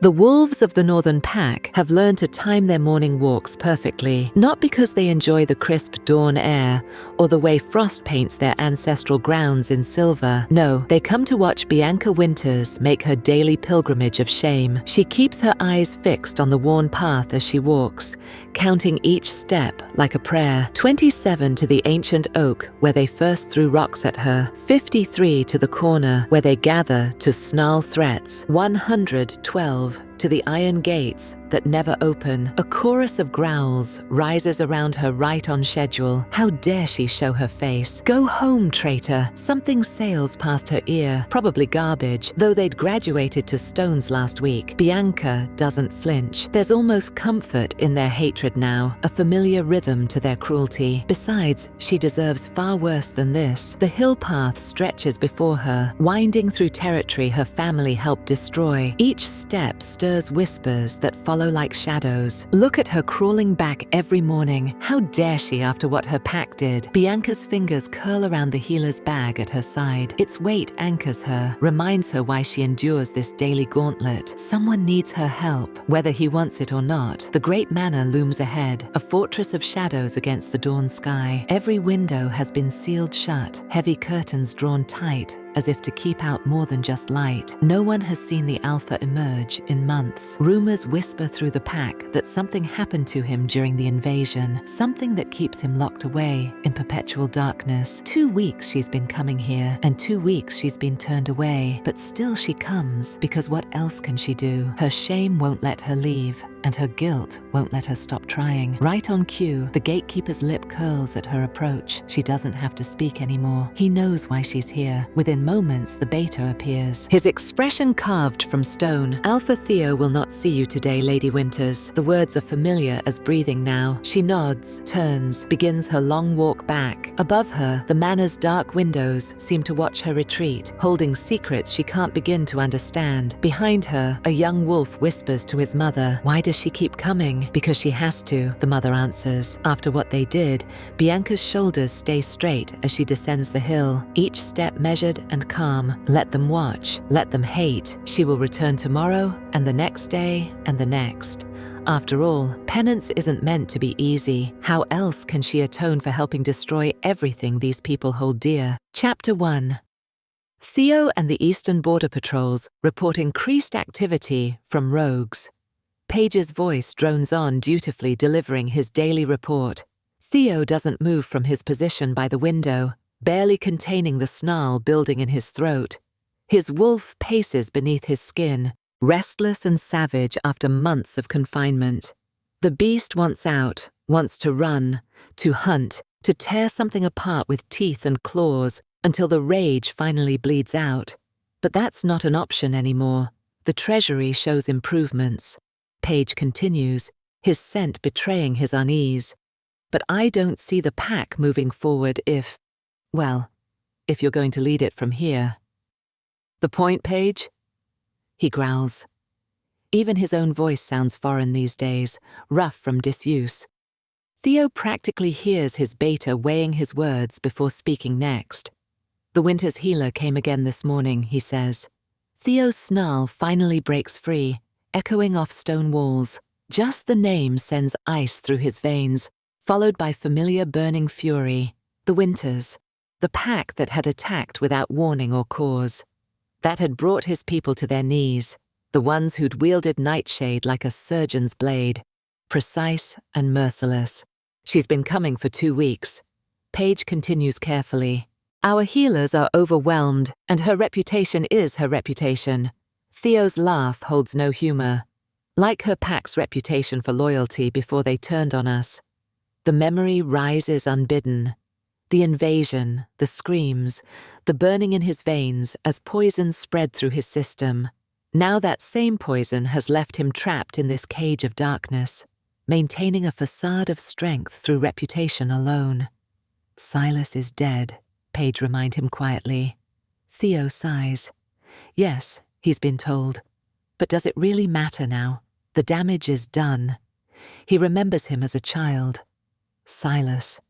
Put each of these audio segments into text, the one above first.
The wolves of the northern pack have learned to time their morning walks perfectly, not because they enjoy the crisp dawn air or the way frost paints their ancestral grounds in silver. No, they come to watch Bianca Winters make her daily pilgrimage of shame. She keeps her eyes fixed on the worn path as she walks, counting each step like a prayer. 27 to the ancient oak where they first threw rocks at her, 53 to the corner where they gather to snarl threats, 112 to the iron gates that never open. A chorus of growls rises around her right on schedule. How dare she show her face? Go home, traitor. Something sails past her ear, probably garbage, though they'd graduated to stones last week. Bianca doesn't flinch. There's almost comfort in their hatred now, a familiar rhythm to their cruelty. Besides, she deserves far worse than this. The hill path stretches before her, winding through territory her family helped destroy. Each step stirs whispers that follow like shadows. Look at her crawling back every morning. How dare she after what her pack did? Bianca's fingers curl around the healer's bag at her side. Its weight anchors her, reminds her why she endures this daily gauntlet. Someone needs her help, whether he wants it or not. The great manor looms ahead, a fortress of shadows against the dawn sky. Every window has been sealed shut, heavy curtains drawn tight, as if to keep out more than just light. No one has seen the Alpha emerge in months. Rumors whisper through the pack that something happened to him during the invasion, something that keeps him locked away in perpetual darkness. 2 weeks she's been coming here, and 2 weeks she's been turned away. But still she comes, because what else can she do? Her shame won't let her leave, and her guilt won't let her stop trying. Right on cue, the gatekeeper's lip curls at her approach. She doesn't have to speak anymore. He knows why she's here. Within moments, the beta appears, his expression carved from stone. Alpha Theo will not see you today, Lady Winters. The words are familiar as breathing now. She nods, turns, begins her long walk back. Above her, the manor's dark windows seem to watch her retreat, holding secrets she can't begin to understand. Behind her, a young wolf whispers to his mother, "Why does she keep coming?" "Because she has to," the mother answers. After what they did, Bianca's shoulders stay straight as she descends the hill, each step measured and calm. Let them watch, let them hate. She will return tomorrow, and the next day, and the next. After all, penance isn't meant to be easy. How else can she atone for helping destroy everything these people hold dear? Chapter 1. Theo and the Eastern Border Patrols report increased activity from rogues. Page's voice drones on, dutifully delivering his daily report. Theo doesn't move from his position by the window, barely containing the snarl building in his throat. His wolf paces beneath his skin, restless and savage after months of confinement. The beast wants out, wants to run, to hunt, to tear something apart with teeth and claws until the rage finally bleeds out. But that's not an option anymore. The treasury shows improvements. Page continues, his scent betraying his unease. But I don't see the pack moving forward if you're going to lead it from here. The point, Page? He growls. Even his own voice sounds foreign these days, rough from disuse. Theo practically hears his beta weighing his words before speaking next. The Winter's healer came again this morning, he says. Theo's snarl finally breaks free, echoing off stone walls. Just the name sends ice through his veins, followed by familiar burning fury. The Winters, the pack that had attacked without warning or cause, that had brought his people to their knees, the ones who'd wielded Nightshade like a surgeon's blade, precise and merciless. She's been coming for 2 weeks. Page continues carefully. Our healers are overwhelmed, and her reputation is her reputation. Theo's laugh holds no humor. Like her pack's reputation for loyalty before they turned on us. The memory rises unbidden. The invasion, the screams, the burning in his veins as poison spread through his system. Now that same poison has left him trapped in this cage of darkness, maintaining a facade of strength through reputation alone. Silas is dead, Page reminds him quietly. Theo sighs. Yes, he's been told. But does it really matter now? The damage is done. He remembers him as a child. Silas.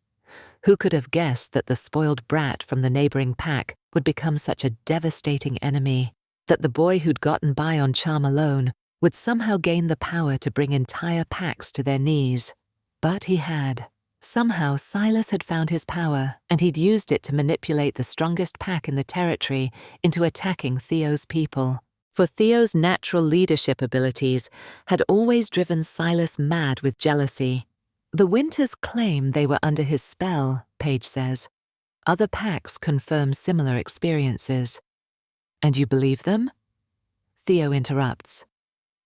Who could have guessed that the spoiled brat from the neighboring pack would become such a devastating enemy? That the boy who'd gotten by on charm alone would somehow gain the power to bring entire packs to their knees. But he had. Somehow Silas had found his power, and he'd used it to manipulate the strongest pack in the territory into attacking Theo's people. For Theo's natural leadership abilities had always driven Silas mad with jealousy. The Winters claim they were under his spell, Paige says. Other packs confirm similar experiences. And you believe them? Theo interrupts.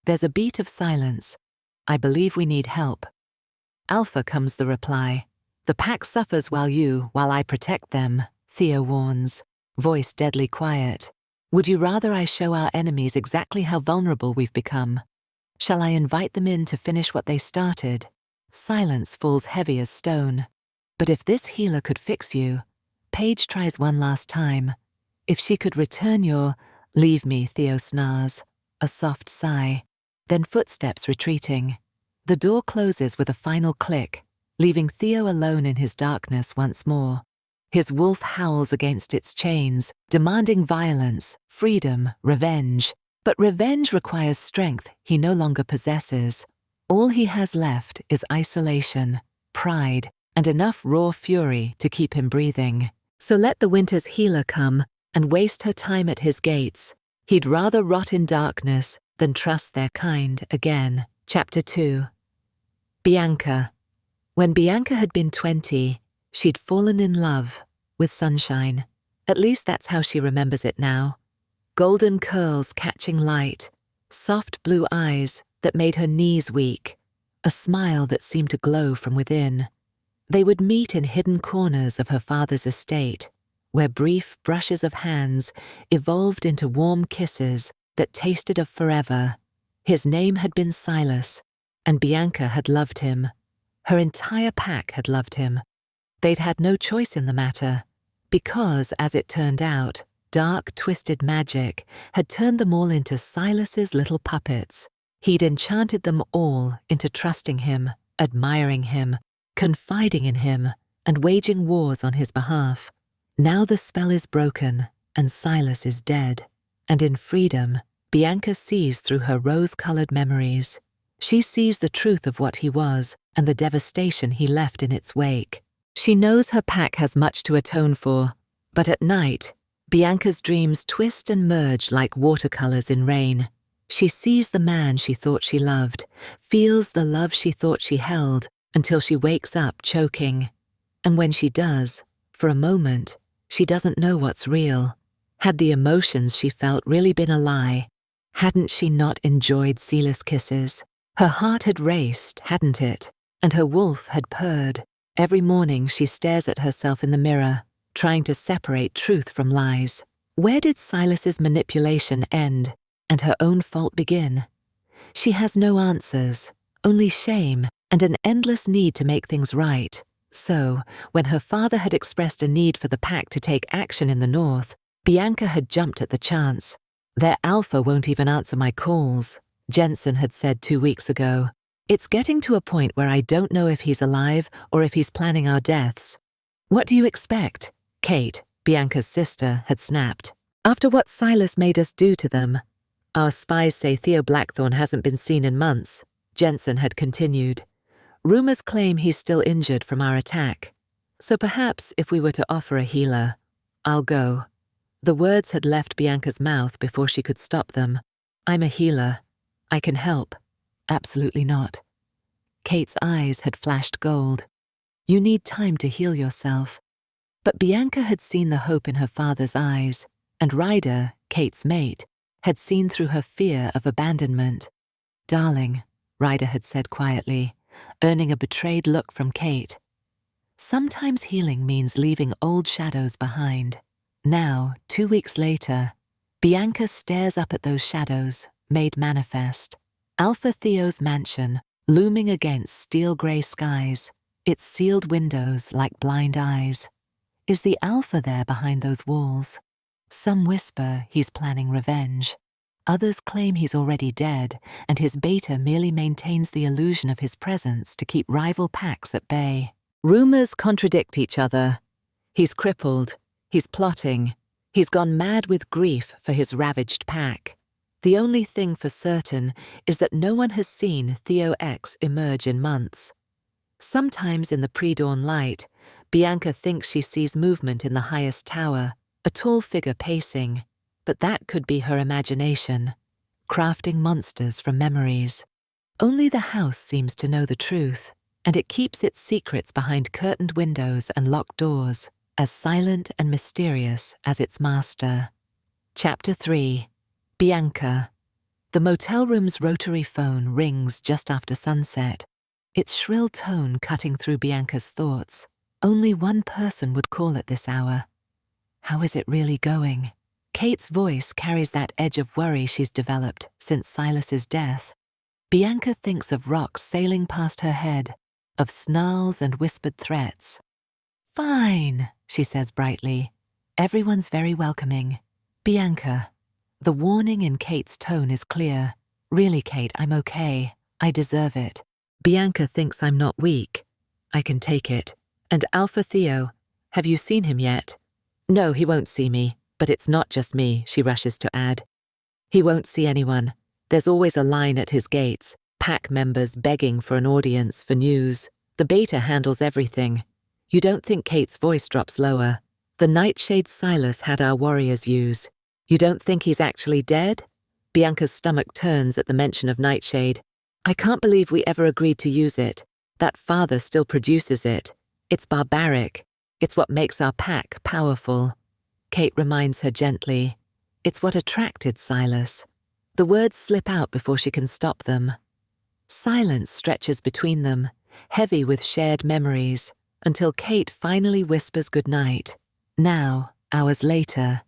There's a beat of silence. I believe we need help. Alpha comes the reply. The pack suffers while I protect them, Theo warns, voice deadly quiet. Would you rather I show our enemies exactly how vulnerable we've become? Shall I invite them in to finish what they started? Silence falls heavy as stone. But if this healer could fix you, Paige tries one last time. If she could return your... Leave me, Theo snarls, a soft sigh, then footsteps retreating. The door closes with a final click, leaving Theo alone in his darkness once more. His wolf howls against its chains, demanding violence, freedom, revenge. But revenge requires strength he no longer possesses. All he has left is isolation, pride, and enough raw fury to keep him breathing. So let the Winter's healer come and waste her time at his gates. He'd rather rot in darkness than trust their kind again. Chapter 2. Bianca. When Bianca had been 20, she'd fallen in love with sunshine. At least that's how she remembers it now. Golden curls catching light, soft blue eyes that made her knees weak, a smile that seemed to glow from within. They would meet in hidden corners of her father's estate, where brief brushes of hands evolved into warm kisses that tasted of forever. His name had been Silas, and Bianca had loved him. Her entire pack had loved him. They'd had no choice in the matter, because, as it turned out, dark, twisted magic had turned them all into Silas's little puppets. He'd enchanted them all into trusting him, admiring him, confiding in him, and waging wars on his behalf. Now the spell is broken, and Silas is dead. And in freedom, Bianca sees through her rose-colored memories. She sees the truth of what he was and the devastation he left in its wake. She knows her pack has much to atone for, but at night, Bianca's dreams twist and merge like watercolors in rain. She sees the man she thought she loved, feels the love she thought she held, until she wakes up choking. And when she does, for a moment, she doesn't know what's real. Had the emotions she felt really been a lie? Hadn't she not enjoyed Silas' kisses? Her heart had raced, hadn't it? And her wolf had purred. Every morning she stares at herself in the mirror, trying to separate truth from lies. Where did Silas's manipulation end and her own fault begin? She has no answers, only shame and an endless need to make things right. So, when her father had expressed a need for the pack to take action in the north, Bianca had jumped at the chance. Their alpha won't even answer my calls, Jensen had said 2 weeks ago. It's getting to a point where I don't know if he's alive or if he's planning our deaths. What do you expect? Kate, Bianca's sister, had snapped. After what Silas made us do to them. Our spies say Theo Blackthorne hasn't been seen in months, Jensen had continued. Rumors claim he's still injured from our attack. So perhaps if we were to offer a healer, I'll go. The words had left Bianca's mouth before she could stop them. I'm a healer. I can help. Absolutely not. Kate's eyes had flashed gold. You need time to heal yourself. But Bianca had seen the hope in her father's eyes, and Ryder, Kate's mate, had seen through her fear of abandonment. Darling, Ryder had said quietly, earning a betrayed look from Kate. Sometimes healing means leaving old shadows behind. Now, 2 weeks later, Bianca stares up at those shadows, made manifest. Alpha Theo's mansion, looming against steel-grey skies, its sealed windows like blind eyes. Is the Alpha there behind those walls? Some whisper he's planning revenge. Others claim he's already dead, and his beta merely maintains the illusion of his presence to keep rival packs at bay. Rumors contradict each other. He's crippled. He's plotting. He's gone mad with grief for his ravaged pack. The only thing for certain is that no one has seen Theo X emerge in months. Sometimes in the pre-dawn light, Bianca thinks she sees movement in the highest tower, a tall figure pacing, but that could be her imagination, crafting monsters from memories. Only the house seems to know the truth, and it keeps its secrets behind curtained windows and locked doors, as silent and mysterious as its master. Chapter 3. Bianca. The motel room's rotary phone rings just after sunset, its shrill tone cutting through Bianca's thoughts. Only one person would call at this hour. How is it really going? Kate's voice carries that edge of worry she's developed since Silas's death. Bianca thinks of rocks sailing past her head, of snarls and whispered threats. "Fine," she says brightly. Everyone's very welcoming. "Bianca." The warning in Kate's tone is clear. "Really, Kate, I'm okay. I deserve it." Bianca thinks I'm not weak. I can take it. "And Alpha Theo, have you seen him yet?" "No, he won't see me, but it's not just me," she rushes to add. "He won't see anyone. There's always a line at his gates, pack members begging for an audience for news. The beta handles everything." You don't think Kate's voice drops lower. "The nightshade Silas had our warriors use. You don't think he's actually dead?" Bianca's stomach turns at the mention of nightshade. "I can't believe we ever agreed to use it. That father still produces it. It's barbaric. It's what makes our pack powerful." Kate reminds her gently. "It's what attracted Silas." The words slip out before she can stop them. Silence stretches between them, heavy with shared memories, until Kate finally whispers goodnight. Now, hours later,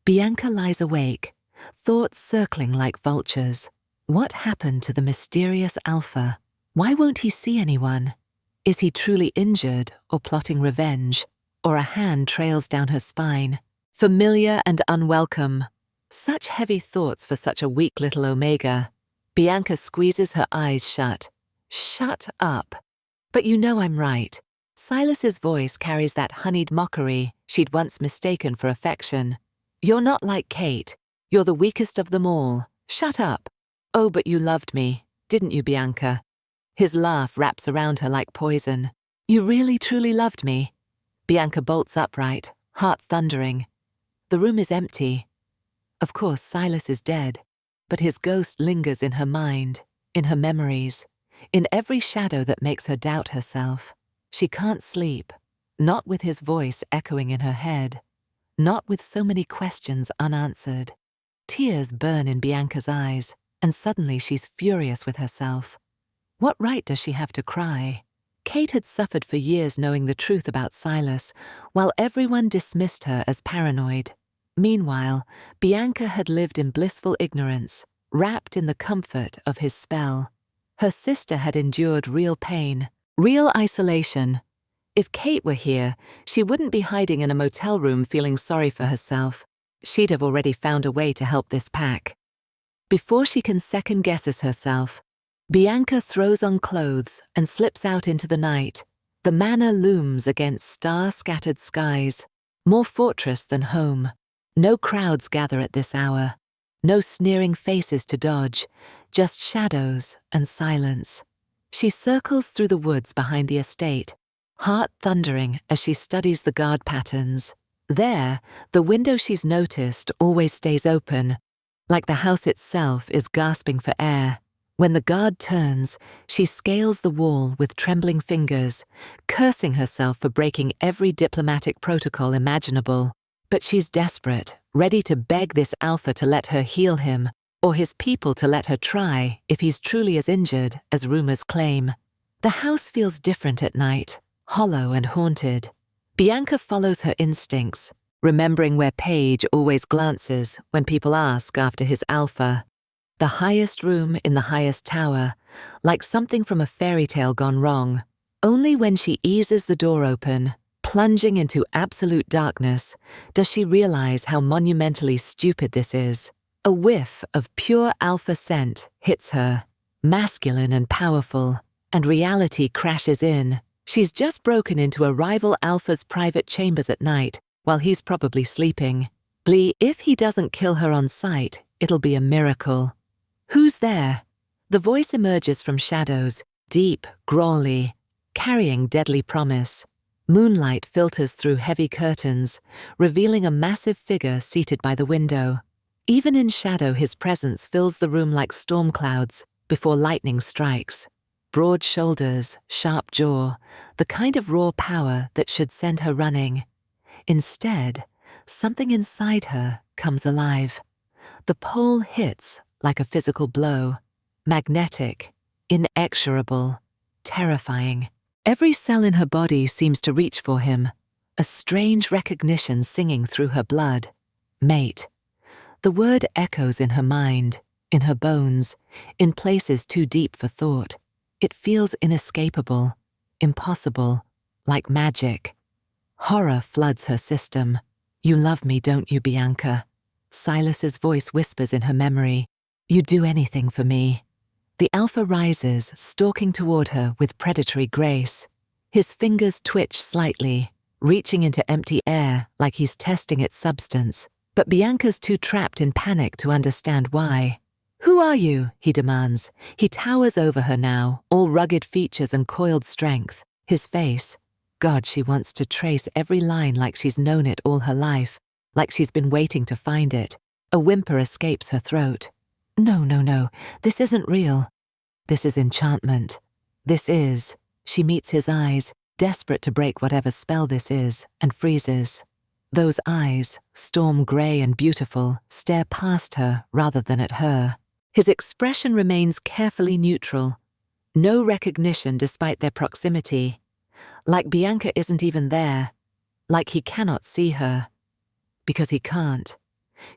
Bianca lies awake, thoughts circling like vultures. What happened to the mysterious Alpha? Why won't he see anyone? Is he truly injured or plotting revenge? Or a hand trails down her spine? Familiar and unwelcome. Such heavy thoughts for such a weak little Omega. Bianca squeezes her eyes shut. "Shut up." "But you know I'm right." Silas's voice carries that honeyed mockery she'd once mistaken for affection. "You're not like Kate. You're the weakest of them all. Shut up." "Oh, but you loved me, didn't you, Bianca?" His laugh wraps around her like poison. "You really, truly loved me?" Bianca bolts upright, heart thundering. The room is empty. Of course, Silas is dead, but his ghost lingers in her mind, in her memories, in every shadow that makes her doubt herself. She can't sleep, not with his voice echoing in her head, not with so many questions unanswered. Tears burn in Bianca's eyes, and suddenly she's furious with herself. What right does she have to cry? Kate had suffered for years knowing the truth about Silas, while everyone dismissed her as paranoid. Meanwhile, Bianca had lived in blissful ignorance, wrapped in the comfort of his spell. Her sister had endured real pain, real isolation. If Kate were here, she wouldn't be hiding in a motel room feeling sorry for herself. She'd have already found a way to help this pack. Before she can second-guess herself, Bianca throws on clothes and slips out into the night. The manor looms against star-scattered skies, more fortress than home. No crowds gather at this hour, no sneering faces to dodge, just shadows and silence. She circles through the woods behind the estate, heart thundering as she studies the guard patterns. There, the window she's noticed always stays open, like the house itself is gasping for air. When the guard turns, she scales the wall with trembling fingers, cursing herself for breaking every diplomatic protocol imaginable. But she's desperate, ready to beg this Alpha to let her heal him, or his people to let her try if he's truly as injured as rumors claim. The house feels different at night, hollow and haunted. Bianca follows her instincts, remembering where Paige always glances when people ask after his Alpha. The highest room in the highest tower, like something from a fairy tale gone wrong. Only when she eases the door open, plunging into absolute darkness, does she realize how monumentally stupid this is. A whiff of pure Alpha scent hits her, masculine and powerful, and reality crashes in. She's just broken into a rival Alpha's private chambers at night, while he's probably sleeping. If he doesn't kill her on sight, It'll be a miracle. Who's there? The voice emerges from shadows, deep, growly, carrying deadly promise. Moonlight filters through heavy curtains, revealing a massive figure seated by the window. Even in shadow, his presence fills the room like storm clouds before lightning strikes. Broad shoulders, sharp jaw, the kind of raw power that should send her running. Instead, something inside her comes alive. The pole hits like a physical blow, magnetic, inexorable, terrifying. Every cell in her body seems to reach for him, a strange recognition singing through her blood. Mate. The word echoes in her mind, in her bones, in places too deep for thought. It feels inescapable, impossible, like magic. Horror floods her system. You love me, don't you, Bianca? Silas's voice whispers in her memory. You'd do anything for me. The alpha rises, stalking toward her with predatory grace. His fingers twitch slightly, reaching into empty air like he's testing its substance. But Bianca's too trapped in panic to understand why. Who are you? He demands. He towers over her now, all rugged features and coiled strength. His face. God, she wants to trace every line like she's known it all her life, like she's been waiting to find it. A whimper escapes her throat. No, this isn't real. This is enchantment. This is. She meets his eyes, desperate to break whatever spell this is, and freezes. Those eyes, storm grey and beautiful, stare past her rather than at her. His expression remains carefully neutral. No recognition despite their proximity. Like Bianca isn't even there. Like he cannot see her. Because he can't.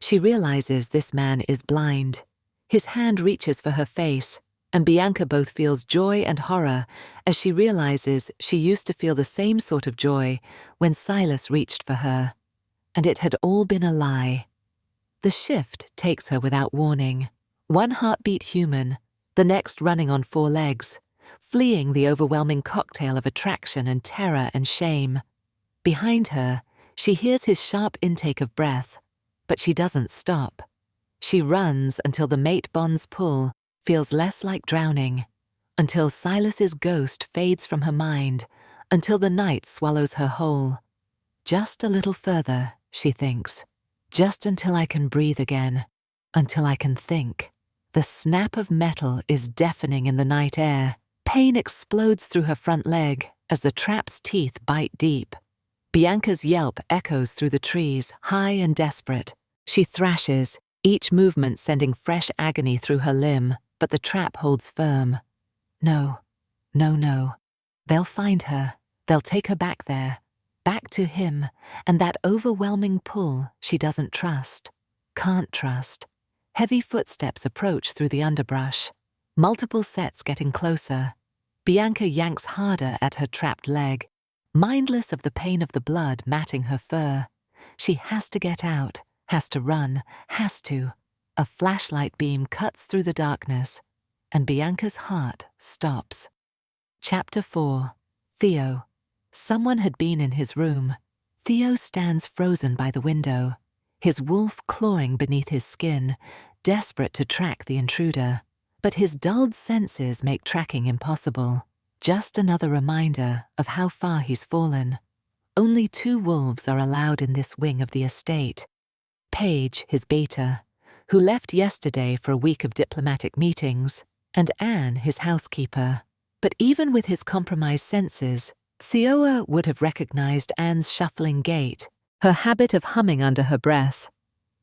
She realizes this man is blind. His hand reaches for her face, and Bianca both feels joy and horror as she realizes she used to feel the same sort of joy when Silas reached for her. And it had all been a lie. The shift takes her without warning. One heartbeat human, the next running on 4 legs, fleeing the overwhelming cocktail of attraction and terror and shame. Behind her, she hears his sharp intake of breath, but she doesn't stop. She runs until the mate bond's pull feels less like drowning, until Silas's ghost fades from her mind, until the night swallows her whole. Just a little further, she thinks. Just until I can breathe again, until I can think. The snap of metal is deafening in the night air. Pain explodes through her front leg as the trap's teeth bite deep. Bianca's yelp echoes through the trees, high and desperate. She thrashes, each movement sending fresh agony through her limb, but the trap holds firm. No. They'll find her. They'll take her back there. Back to him, and that overwhelming pull she doesn't trust, can't trust. Heavy footsteps approach through the underbrush, multiple sets getting closer. Bianca yanks harder at her trapped leg, mindless of the pain of the blood matting her fur. She has to get out, has to run, has to. A flashlight beam cuts through the darkness, and Bianca's heart stops. Chapter 4. Theo. Someone had been in his room. Theo stands frozen by the window, his wolf clawing beneath his skin, desperate to track the intruder. But his dulled senses make tracking impossible. Just another reminder of how far he's fallen. Only 2 wolves are allowed in this wing of the estate. Paige, his beta, who left yesterday for a week of diplomatic meetings, and Anne, his housekeeper. But even with his compromised senses, Theo would have recognized Anne's shuffling gait, her habit of humming under her breath.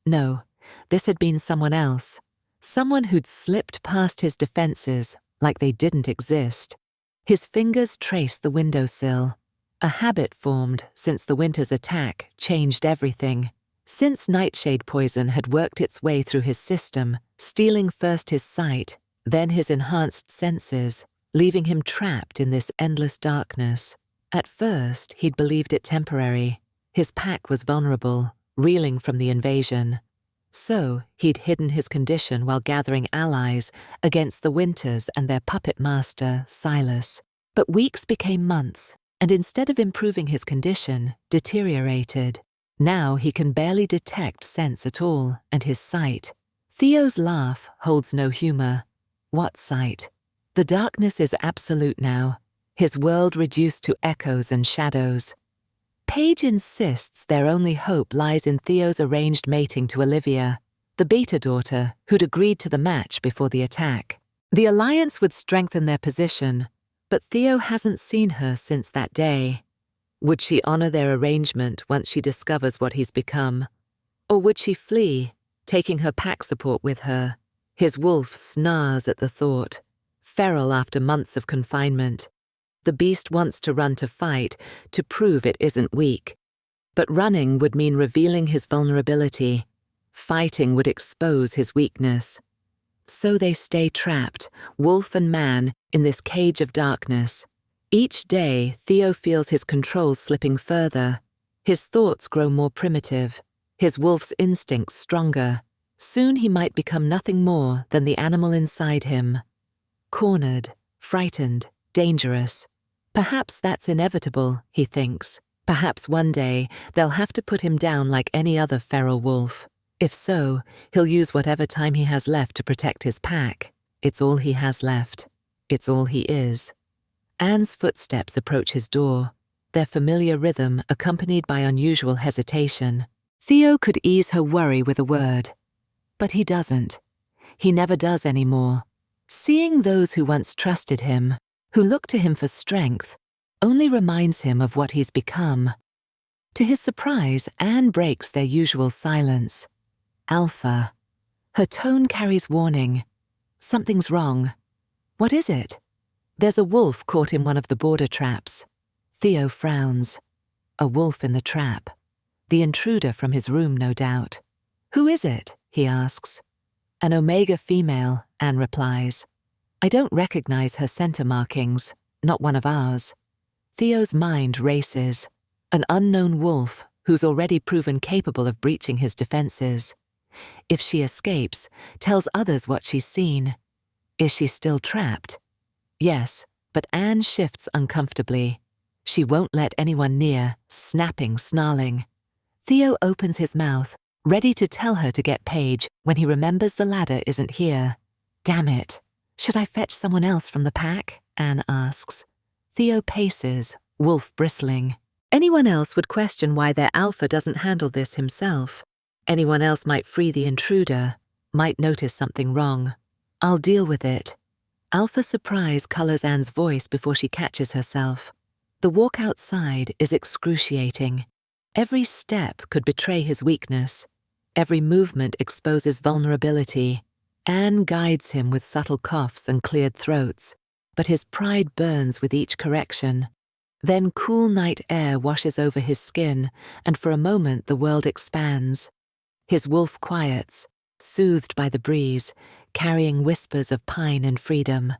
No, this had been someone else. Someone who'd slipped past his defenses like they didn't exist. His fingers traced the windowsill. A habit formed since the winter's attack changed everything. Since nightshade poison had worked its way through his system, stealing first his sight, then his enhanced senses, leaving him trapped in this endless darkness. At first, he'd believed it temporary. His pack was vulnerable, reeling from the invasion. So, he'd hidden his condition while gathering allies against the Winters and their puppet master, Silas. But weeks became months, and instead of improving his condition, deteriorated. Now he can barely detect sense at all, and his sight. Theo's laugh holds no humor. What sight? The darkness is absolute now, his world reduced to echoes and shadows. Paige insists their only hope lies in Theo's arranged mating to Olivia, the beta daughter who'd agreed to the match before the attack. The alliance would strengthen their position, but Theo hasn't seen her since that day. Would she honor their arrangement once she discovers what he's become? Or would she flee, taking her pack support with her? His wolf snarls at the thought, feral after months of confinement. The beast wants to run to fight, to prove it isn't weak. But running would mean revealing his vulnerability. Fighting would expose his weakness. So they stay trapped, wolf and man, in this cage of darkness. Each day, Theo feels his control slipping further. His thoughts grow more primitive, his wolf's instincts stronger. Soon he might become nothing more than the animal inside him. Cornered, frightened, dangerous. Perhaps that's inevitable, he thinks. Perhaps one day they'll have to put him down like any other feral wolf. If so, he'll use whatever time he has left to protect his pack. It's all he has left. It's all he is. Anne's footsteps approach his door, their familiar rhythm accompanied by unusual hesitation. Theo could ease her worry with a word. But he doesn't. He never does anymore. Seeing those who once trusted him, who looked to him for strength, only reminds him of what he's become. To his surprise, Anne breaks their usual silence. Alpha. Her tone carries warning. Something's wrong. What is it? There's a wolf caught in one of the border traps. Theo frowns. A wolf in the trap. The intruder from his room, no doubt. Who is it? He asks. An Omega female, Anne replies. I don't recognize her center markings, not one of ours. Theo's mind races. An unknown wolf who's already proven capable of breaching his defenses. If she escapes, tells others what she's seen. Is she still trapped? Yes, but Anne shifts uncomfortably. She won't let anyone near, snapping, snarling. Theo opens his mouth, ready to tell her to get Paige when he remembers the ladder isn't here. Damn it. Should I fetch someone else from the pack? Anne asks. Theo paces, wolf bristling. Anyone else would question why their alpha doesn't handle this himself. Anyone else might free the intruder, might notice something wrong. I'll deal with it. Alpha's surprise colors Anne's voice before she catches herself. The walk outside is excruciating. Every step could betray his weakness. Every movement exposes vulnerability. Anne guides him with subtle coughs and cleared throats, but his pride burns with each correction. Then cool night air washes over his skin, and for a moment the world expands. His wolf quiets, soothed by the breeze, carrying whispers of pine and freedom.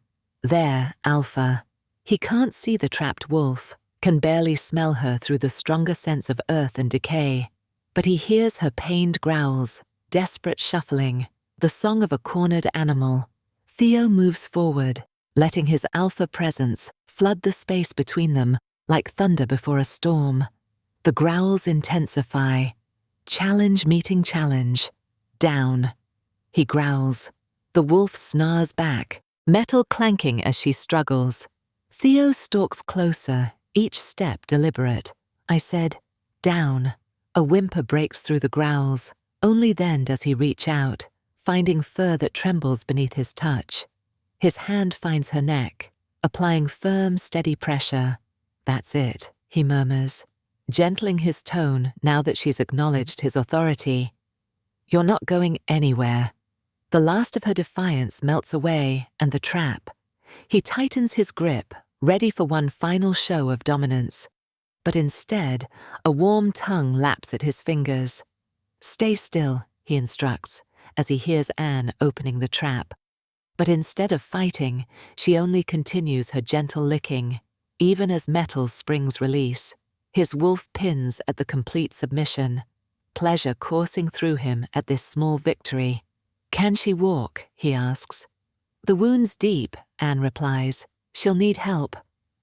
There, Alpha. He can't see the trapped wolf, can barely smell her through the stronger sense of earth and decay. But he hears her pained growls, desperate shuffling, the song of a cornered animal. Theo moves forward, letting his alpha presence flood the space between them like thunder before a storm. The growls intensify. Challenge meeting challenge. Down. He growls. The wolf snarls back, metal clanking as she struggles. Theo stalks closer, each step deliberate. I said, down. A whimper breaks through the growls. Only then does he reach out, finding fur that trembles beneath his touch. His hand finds her neck, applying firm, steady pressure. That's it, he murmurs, gentling his tone now that she's acknowledged his authority. You're not going anywhere. The last of her defiance melts away, and the trap. He tightens his grip, ready for one final show of dominance. But instead, a warm tongue laps at his fingers. Stay still, he instructs, as he hears Anne opening the trap. But instead of fighting, she only continues her gentle licking, even as metal springs release. His wolf pins at the complete submission, pleasure coursing through him at this small victory. Can she walk? He asks. The wound's deep, Anne replies. She'll need help.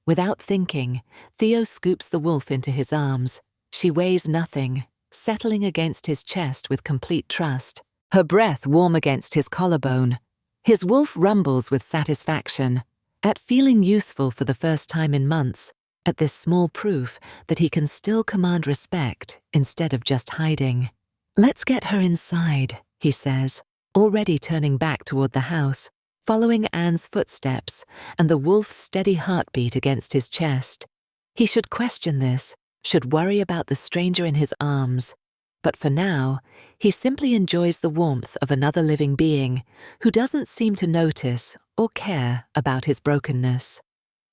Without thinking, Theo scoops the wolf into his arms. She weighs nothing, settling against his chest with complete trust. her breath warm against his collarbone. His wolf rumbles with satisfaction at feeling useful for the first time in months, at this small proof that he can still command respect instead of just hiding. "Let's get her inside," he says, already turning back toward the house, following Anne's footsteps and the wolf's steady heartbeat against his chest. He should question this, should worry about the stranger in his arms. But for now, he simply enjoys the warmth of another living being who doesn't seem to notice or care about his brokenness.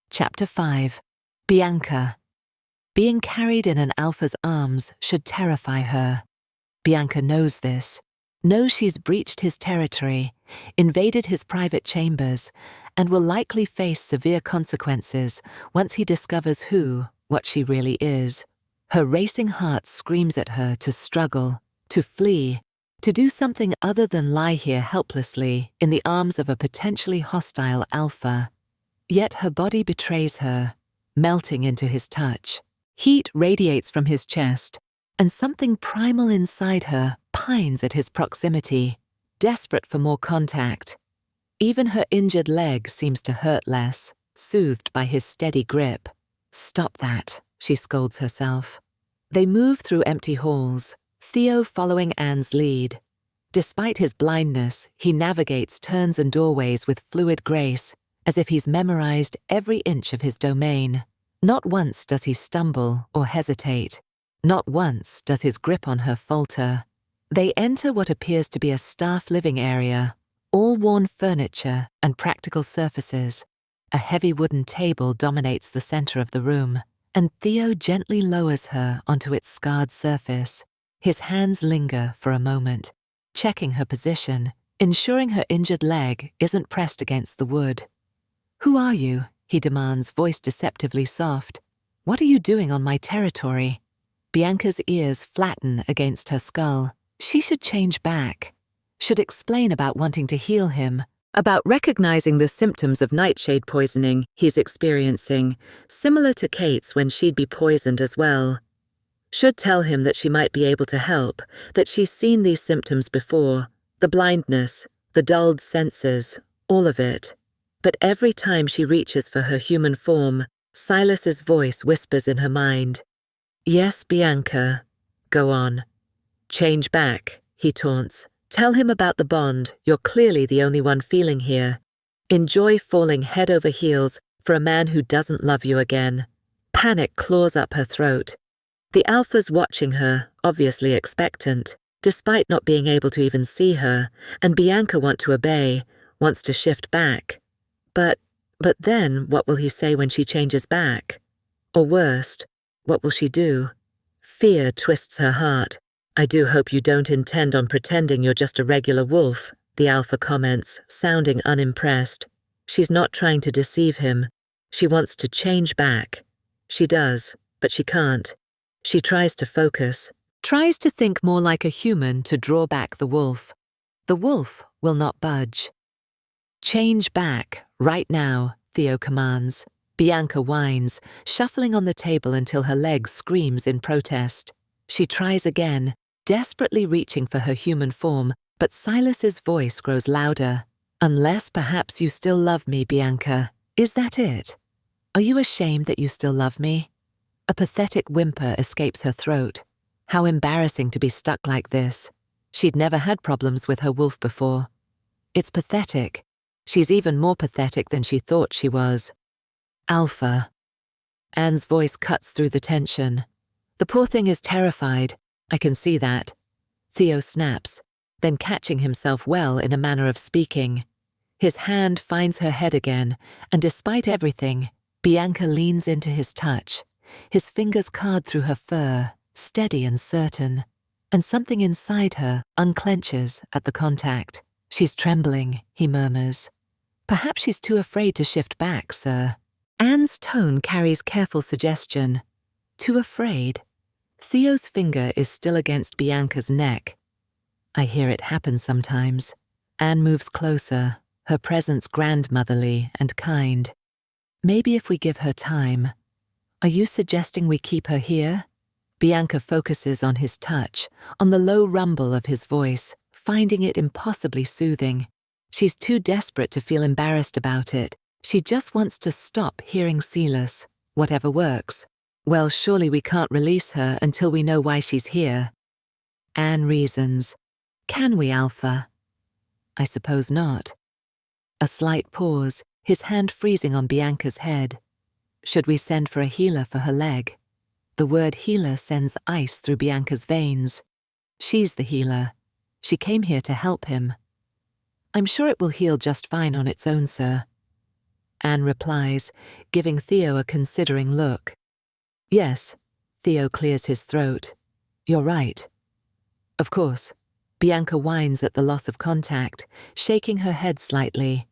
Chapter 5. Bianca. Being carried in an alpha's arms should terrify her. Bianca knows this, knows she's breached his territory, invaded his private chambers, and will likely face severe consequences once he discovers what she really is. Her racing heart screams at her to struggle, to flee, to do something other than lie here helplessly in the arms of a potentially hostile alpha. Yet her body betrays her, melting into his touch. Heat radiates from his chest, and something primal inside her pines at his proximity, desperate for more contact. Even her injured leg seems to hurt less, soothed by his steady grip. "Stop that," she scolds herself. They move through empty halls, Theo following Anne's lead. Despite his blindness, he navigates turns and doorways with fluid grace, as if he's memorized every inch of his domain. Not once does he stumble or hesitate. Not once does his grip on her falter. They enter what appears to be a staff living area, all worn furniture and practical surfaces. A heavy wooden table dominates the center of the room, and Theo gently lowers her onto its scarred surface. His hands linger for a moment, checking her position, ensuring her injured leg isn't pressed against the wood. "Who are you?" he demands, voice deceptively soft. "What are you doing on my territory?" Bianca's ears flatten against her skull. She should change back, should explain about wanting to heal him, about recognizing the symptoms of nightshade poisoning he's experiencing, similar to Kate's when she'd be poisoned as well. Should tell him that she might be able to help, that she's seen these symptoms before, the blindness, the dulled senses, all of it. But every time she reaches for her human form, Silas's voice whispers in her mind. "Yes, Bianca. Go on. Change back," he taunts. "Tell him about the bond you're clearly the only one feeling here. Enjoy falling head over heels for a man who doesn't love you again." Panic claws up her throat. The alpha's watching her, obviously expectant, despite not being able to even see her, and Bianca wants to obey, wants to shift back. But then what will he say when she changes back? Or worst, what will she do? Fear twists her heart. "I do hope you don't intend on pretending you're just a regular wolf," the alpha comments, sounding unimpressed. She's not trying to deceive him. She wants to change back. She does, but she can't. She tries to focus, tries to think more like a human to draw back the wolf. The wolf will not budge. "Change back, right now," Theo commands. Bianca whines, shuffling on the table until her leg screams in protest. She tries again, desperately reaching for her human form, but Silas's voice grows louder. "Unless perhaps you still love me, Bianca. Is that it? Are you ashamed that you still love me?" A pathetic whimper escapes her throat. How embarrassing to be stuck like this. She'd never had problems with her wolf before. It's pathetic. She's even more pathetic than she thought she was. "Alpha." Anne's voice cuts through the tension. "The poor thing is terrified. I can see that." Theo snaps, then catching himself well in a manner of speaking. His hand finds her head again, and despite everything, Bianca leans into his touch. His fingers card through her fur, steady and certain, and something inside her unclenches at the contact. "She's trembling," he murmurs. "Perhaps she's too afraid to shift back, sir." Anne's tone carries careful suggestion. Too afraid? Theo's finger is still against Bianca's neck. I hear it happen sometimes. Anne moves closer, her presence grandmotherly and kind. "Maybe if we give her time." "Are you suggesting we keep her here?" Bianca focuses on his touch, on the low rumble of his voice, finding it impossibly soothing. She's too desperate to feel embarrassed about it. She just wants to stop hearing Silas, whatever works. Well, surely we can't release her until we know why she's here. Anne reasons. Can we, Alpha? I suppose not. A slight pause, his hand freezing on Bianca's head. Should we send for a healer for her leg? The word healer sends ice through Bianca's veins. She's the healer. She came here to help him. I'm sure it will heal just fine on its own, sir. Anne replies, giving Theo a considering look. Yes, Theo clears his throat. You're right. Of course. Bianca whines at the loss of contact, shaking her head slightly.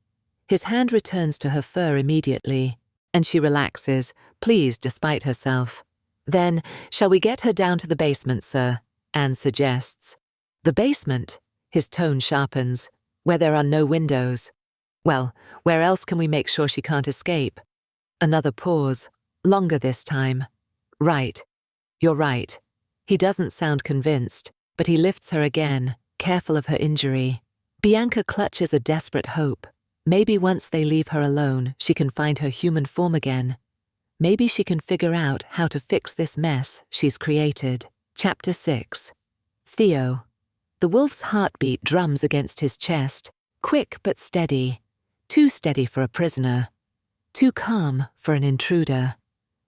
His hand returns to her fur immediately, and she relaxes, pleased despite herself. Then, shall we get her down to the basement, sir? Anne suggests. The basement? His tone sharpens. Where there are no windows. Well, where else can we make sure she can't escape? Another pause, longer this time. Right. You're right. He doesn't sound convinced, but he lifts her again, careful of her injury. Bianca clutches a desperate hope. Maybe once they leave her alone, she can find her human form again. Maybe she can figure out how to fix this mess she's created. Chapter 6. Theo. The wolf's heartbeat drums against his chest, quick but steady. Too steady for a prisoner. Too calm for an intruder.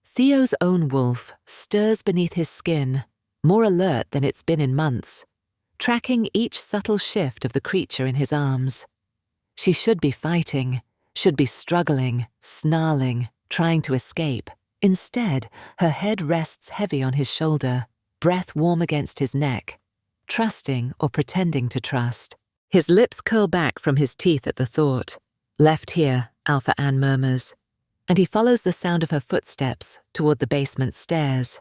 Theo's own wolf stirs beneath his skin, more alert than it's been in months, tracking each subtle shift of the creature in his arms. She should be fighting, should be struggling, snarling, trying to escape. Instead, her head rests heavy on his shoulder, breath warm against his neck, trusting or pretending to trust. His lips curl back from his teeth at the thought. Left here, Alpha Anne murmurs, and he follows the sound of her footsteps toward the basement stairs.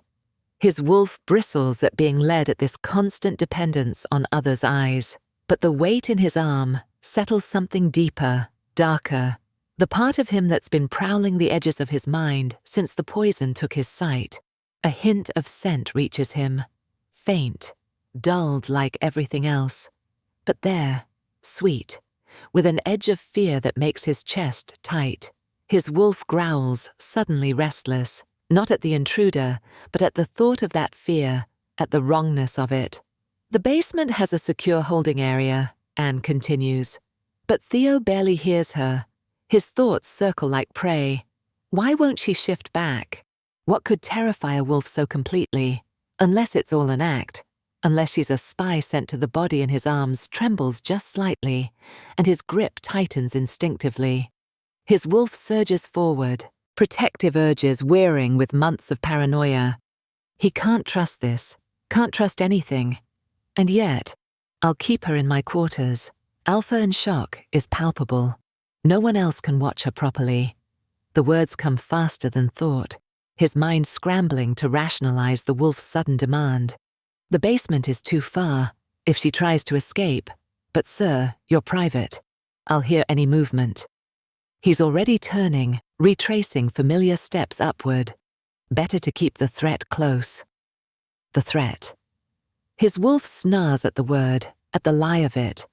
His wolf bristles at being led at this constant dependence on others' eyes, but the weight in his arm settles something deeper, darker, the part of him that's been prowling the edges of his mind since the poison took his sight. A hint of scent reaches him, faint, dulled like everything else, but there, sweet, with an edge of fear that makes his chest tight. His wolf growls, suddenly restless, not at the intruder, but at the thought of that fear, at the wrongness of it. The basement has a secure holding area, Anne continues, but Theo barely hears her. His thoughts circle like prey. Why won't she shift back? What could terrify a wolf so completely? Unless it's all an act. Unless she's a spy sent to the body in his arms trembles just slightly, and his grip tightens instinctively. His wolf surges forward, protective urges wearing with months of paranoia. He can't trust this, can't trust anything. And yet, I'll keep her in my quarters. Alpha and shock is palpable. No one else can watch her properly. The words come faster than thought, his mind scrambling to rationalize the wolf's sudden demand. The basement is too far, if she tries to escape. But sir, you're private. I'll hear any movement. He's already turning, retracing familiar steps upward. Better to keep the threat close. The threat. His wolf snarls at the word, at the lie of it.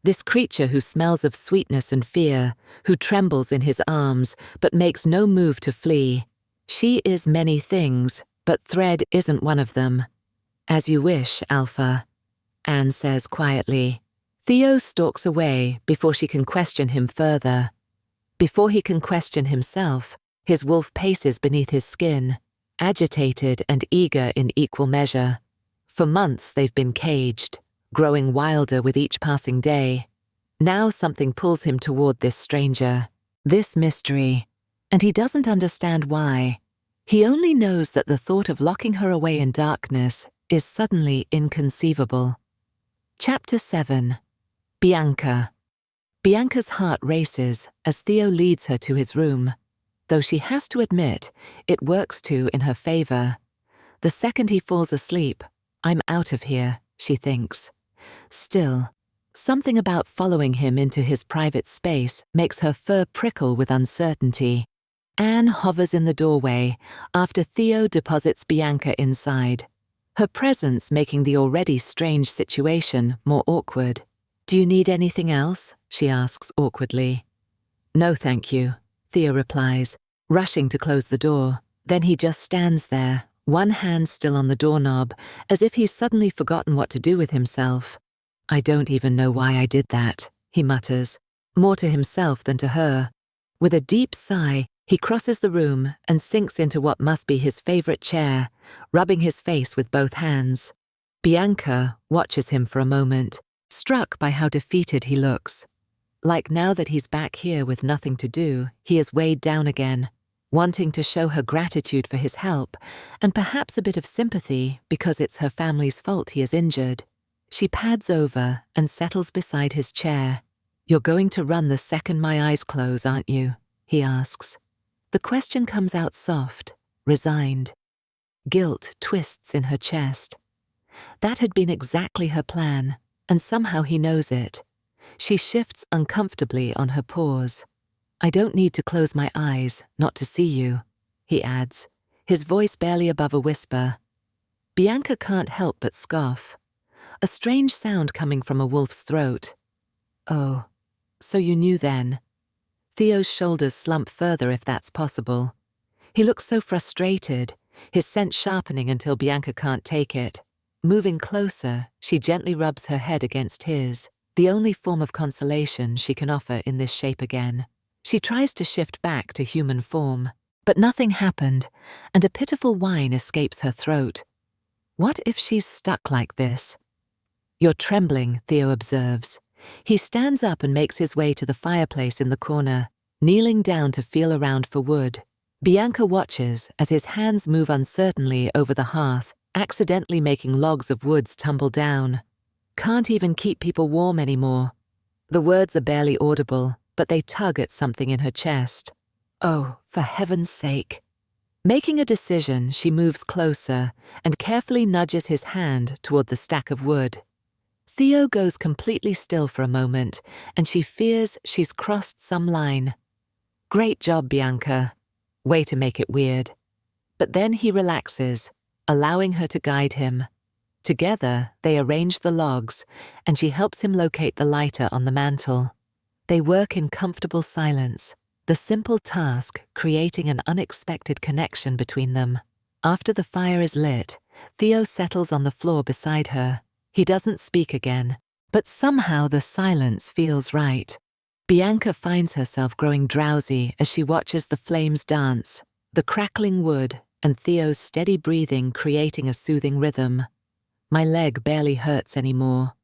This creature who smells of sweetness and fear, who trembles in his arms, but makes no move to flee. She is many things, but Thread isn't one of them. As you wish, Alpha, Anne says quietly. Theo stalks away before she can question him further. Before he can question himself, his wolf paces beneath his skin, agitated and eager in equal measure. For months they've been caged, growing wilder with each passing day. Now something pulls him toward this stranger, this mystery, and he doesn't understand why. He only knows that the thought of locking her away in darkness is suddenly inconceivable. Chapter 7. Bianca. Bianca's heart races as Theo leads her to his room, though she has to admit it works too in her favor. The second he falls asleep, I'm out of here, she thinks. Still, something about following him into his private space makes her fur prickle with uncertainty. Anne hovers in the doorway after Theo deposits Bianca inside, her presence making the already strange situation more awkward. "Do you need anything else?" she asks awkwardly. "No, thank you," Theo replies, rushing to close the door. Then he just stands there, one hand still on the doorknob, as if he's suddenly forgotten what to do with himself. "I don't even know why I did that," he mutters, more to himself than to her. With a deep sigh, he crosses the room and sinks into what must be his favorite chair, rubbing his face with both hands. Bianca watches him for a moment, struck by how defeated he looks. Like now that he's back here with nothing to do, he is weighed down again, wanting to show her gratitude for his help, and perhaps a bit of sympathy because it's her family's fault he is injured. She pads over and settles beside his chair. "You're going to run the second my eyes close, aren't you?" he asks. The question comes out soft, resigned. Guilt twists in her chest. That had been exactly her plan, and somehow he knows it. She shifts uncomfortably on her pause. "I don't need to close my eyes, not to see you," he adds, his voice barely above a whisper. Bianca can't help but scoff. A strange sound coming from a wolf's throat. "Oh, so you knew then?" Theo's shoulders slump further if that's possible. He looks so frustrated, his scent sharpening until Bianca can't take it. Moving closer, she gently rubs her head against his, the only form of consolation she can offer in this shape again. She tries to shift back to human form, but nothing happened, and a pitiful whine escapes her throat. What if she's stuck like this? "You're trembling," Theo observes. He stands up and makes his way to the fireplace in the corner, kneeling down to feel around for wood. Bianca watches as his hands move uncertainly over the hearth, accidentally making logs of woods tumble down. "Can't even keep people warm anymore." The words are barely audible, but they tug at something in her chest. "Oh, for heaven's sake." Making a decision, she moves closer and carefully nudges his hand toward the stack of wood. Theo goes completely still for a moment, and she fears she's crossed some line. "Great job, Bianca." Way to make it weird. But then he relaxes, allowing her to guide him. Together, they arrange the logs, and she helps him locate the lighter on the mantel. They work in comfortable silence, the simple task creating an unexpected connection between them. After the fire is lit, Theo settles on the floor beside her. He doesn't speak again, but somehow the silence feels right. Bianca finds herself growing drowsy as she watches the flames dance, the crackling wood and Theo's steady breathing creating a soothing rhythm. "My leg barely hurts anymore,"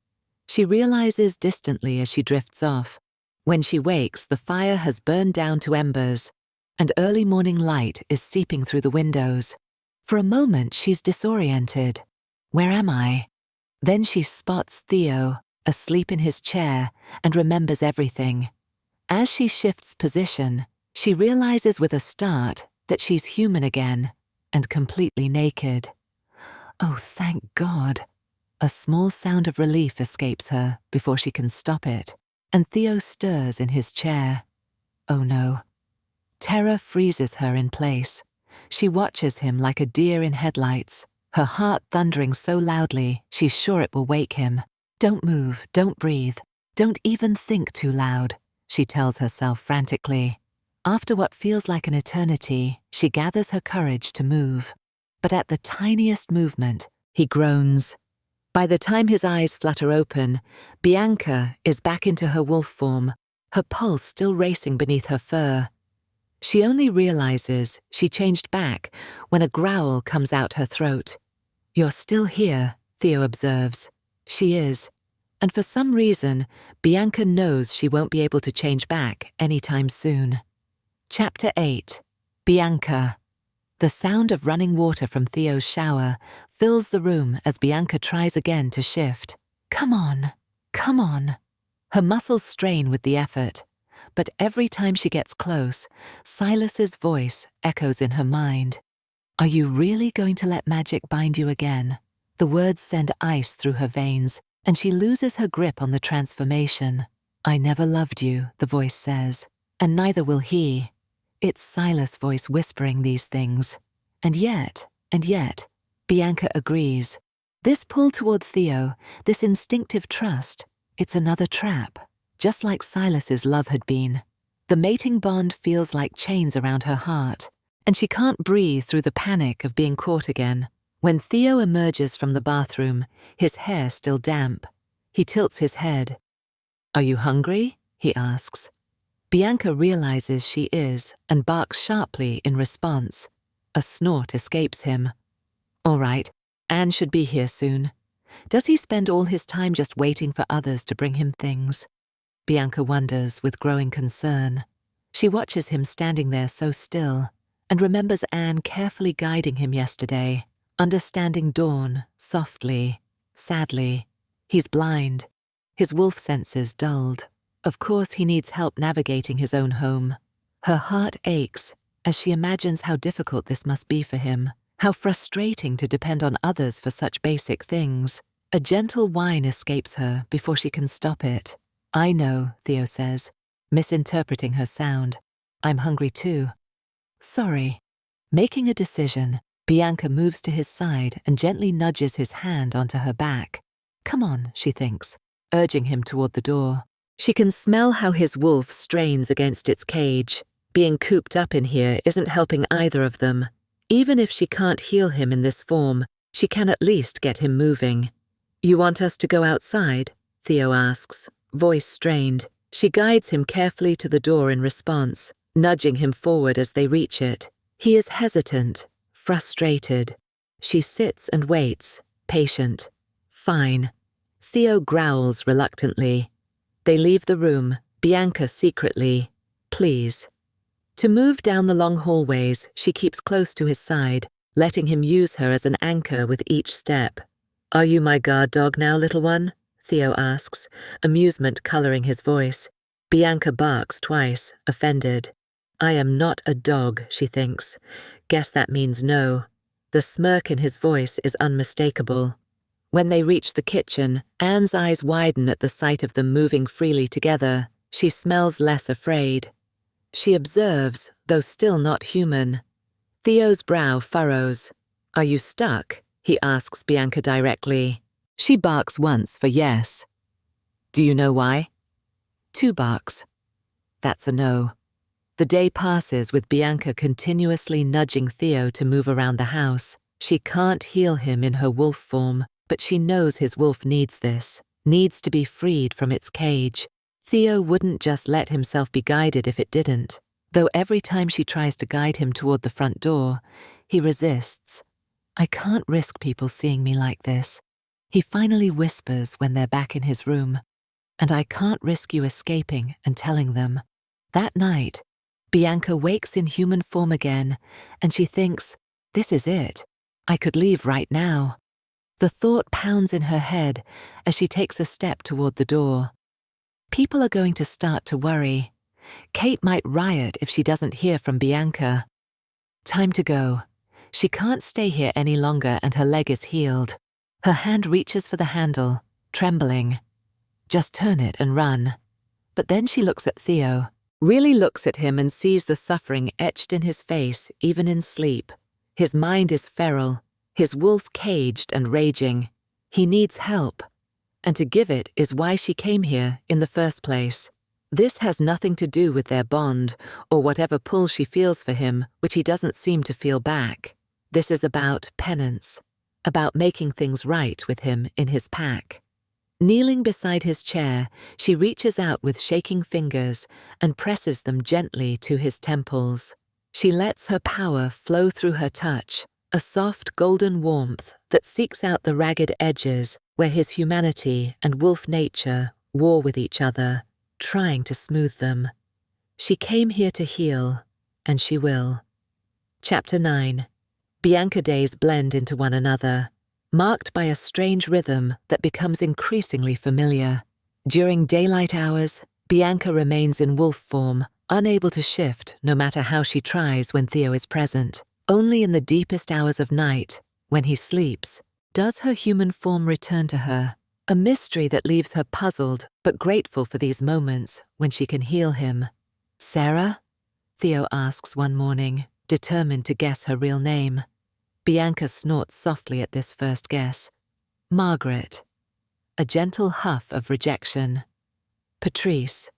she realizes distantly as she drifts off. When she wakes, the fire has burned down to embers, and early morning light is seeping through the windows. For a moment, she's disoriented. Where am I? Then she spots Theo, asleep in his chair, and remembers everything. As she shifts position, she realizes with a start that she's human again, and completely naked. Oh, thank God. A small sound of relief escapes her before she can stop it, and Theo stirs in his chair. Oh no. Terror freezes her in place. She watches him like a deer in headlights, her heart thundering so loudly she's sure it will wake him. "Don't move, don't breathe, don't even think too loud," she tells herself frantically. After what feels like an eternity, she gathers her courage to move. But at the tiniest movement, he groans. By the time his eyes flutter open, Bianca is back into her wolf form, her pulse still racing beneath her fur. She only realizes she changed back when a growl comes out her throat. "You're still here," Theo observes. She is. And for some reason, Bianca knows she won't be able to change back anytime soon. Chapter 8. Bianca. The sound of running water from Theo's shower fills the room as Bianca tries again to shift. Come on, come on. Her muscles strain with the effort, but every time she gets close, Silas's voice echoes in her mind. "Are you really going to let magic bind you again?" The words send ice through her veins, and she loses her grip on the transformation. "I never loved you," the voice says, "and neither will he." It's Silas' voice whispering these things. And yet, Bianca agrees. This pull toward Theo, this instinctive trust, It's another trap, just like Silas's love had been. The mating bond feels like chains around her heart, and she can't breathe through the panic of being caught again. When Theo emerges from the bathroom, his hair still damp, he tilts his head. "Are you hungry?" he asks. Bianca realizes she is and barks sharply in response. A snort escapes him. All right, Anne should be here soon. Does he spend all his time just waiting for others to bring him things? Bianca wonders with growing concern. She watches him standing there so still and remembers Anne carefully guiding him yesterday, understanding Dawn softly, sadly. He's blind, his wolf senses dulled. Of course he needs help navigating his own home. Her heart aches as she imagines how difficult this must be for him, how frustrating to depend on others for such basic things. A gentle whine escapes her before she can stop it. "I know," Theo says, misinterpreting her sound. "I'm hungry too." "Sorry." Making a decision, Bianca moves to his side and gently nudges his hand onto her back. "Come on," she thinks, urging him toward the door. She can smell how his wolf strains against its cage. Being cooped up in here isn't helping either of them. Even if she can't heal him in this form, she can at least get him moving. "You want us to go outside?" Theo asks, voice strained. She guides him carefully to the door in response, nudging him forward as they reach it. He is hesitant, frustrated. She sits and waits, patient. "Fine." Theo growls reluctantly. They leave the room, Bianca secretly, "Please." To move down the long hallways, she keeps close to his side, letting him use her as an anchor with each step. "Are you my guard dog now, little one?" Theo asks, amusement coloring his voice. Bianca barks twice, offended. "I am not a dog," she thinks. Guess that means no. The smirk in his voice is unmistakable. When they reach the kitchen, Anne's eyes widen at the sight of them moving freely together. She smells less afraid. She observes, though still not human. Theo's brow furrows. "Are you stuck?" he asks Bianca directly. She barks once for yes. "Do you know why?" 2 barks. That's a no. The day passes with Bianca continuously nudging Theo to move around the house. She can't heal him in her wolf form, but she knows his wolf needs this, needs to be freed from its cage. Theo wouldn't just let himself be guided if it didn't, though every time she tries to guide him toward the front door, he resists. "I can't risk people seeing me like this," he finally whispers when they're back in his room. "And I can't risk you escaping and telling them." That night, Bianca wakes in human form again, and she thinks, "This is it. I could leave right now." The thought pounds in her head as she takes a step toward the door. People are going to start to worry. Kate might riot if she doesn't hear from Bianca. Time to go. She can't stay here any longer and her leg is healed. Her hand reaches for the handle, trembling. Just turn it and run. But then she looks at Theo, really looks at him and sees the suffering etched in his face even in sleep. His mind is feral, his wolf caged and raging. He needs help, and to give it is why she came here in the first place. This has nothing to do with their bond or whatever pull she feels for him, which he doesn't seem to feel back. This is about penance, about making things right with him in his pack. Kneeling beside his chair, she reaches out with shaking fingers and presses them gently to his temples. She lets her power flow through her touch, a soft golden warmth that seeks out the ragged edges where his humanity and wolf nature war with each other, trying to smooth them. She came here to heal, and she will. Chapter 9. Bianca days blend into one another, marked by a strange rhythm that becomes increasingly familiar. During daylight hours, Bianca remains in wolf form, unable to shift no matter how she tries when Theo is present. Only in the deepest hours of night, when he sleeps, does her human form return to her, a mystery that leaves her puzzled but grateful for these moments when she can heal him. "Sarah?" Theo asks one morning, determined to guess her real name. Bianca snorts softly at this first guess. "Margaret." a gentle huff of rejection. Patrice.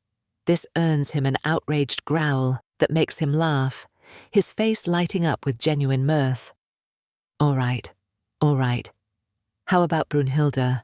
This earns him an outraged growl that makes him laugh, his face lighting up with genuine mirth. All right. How about Brunhilde?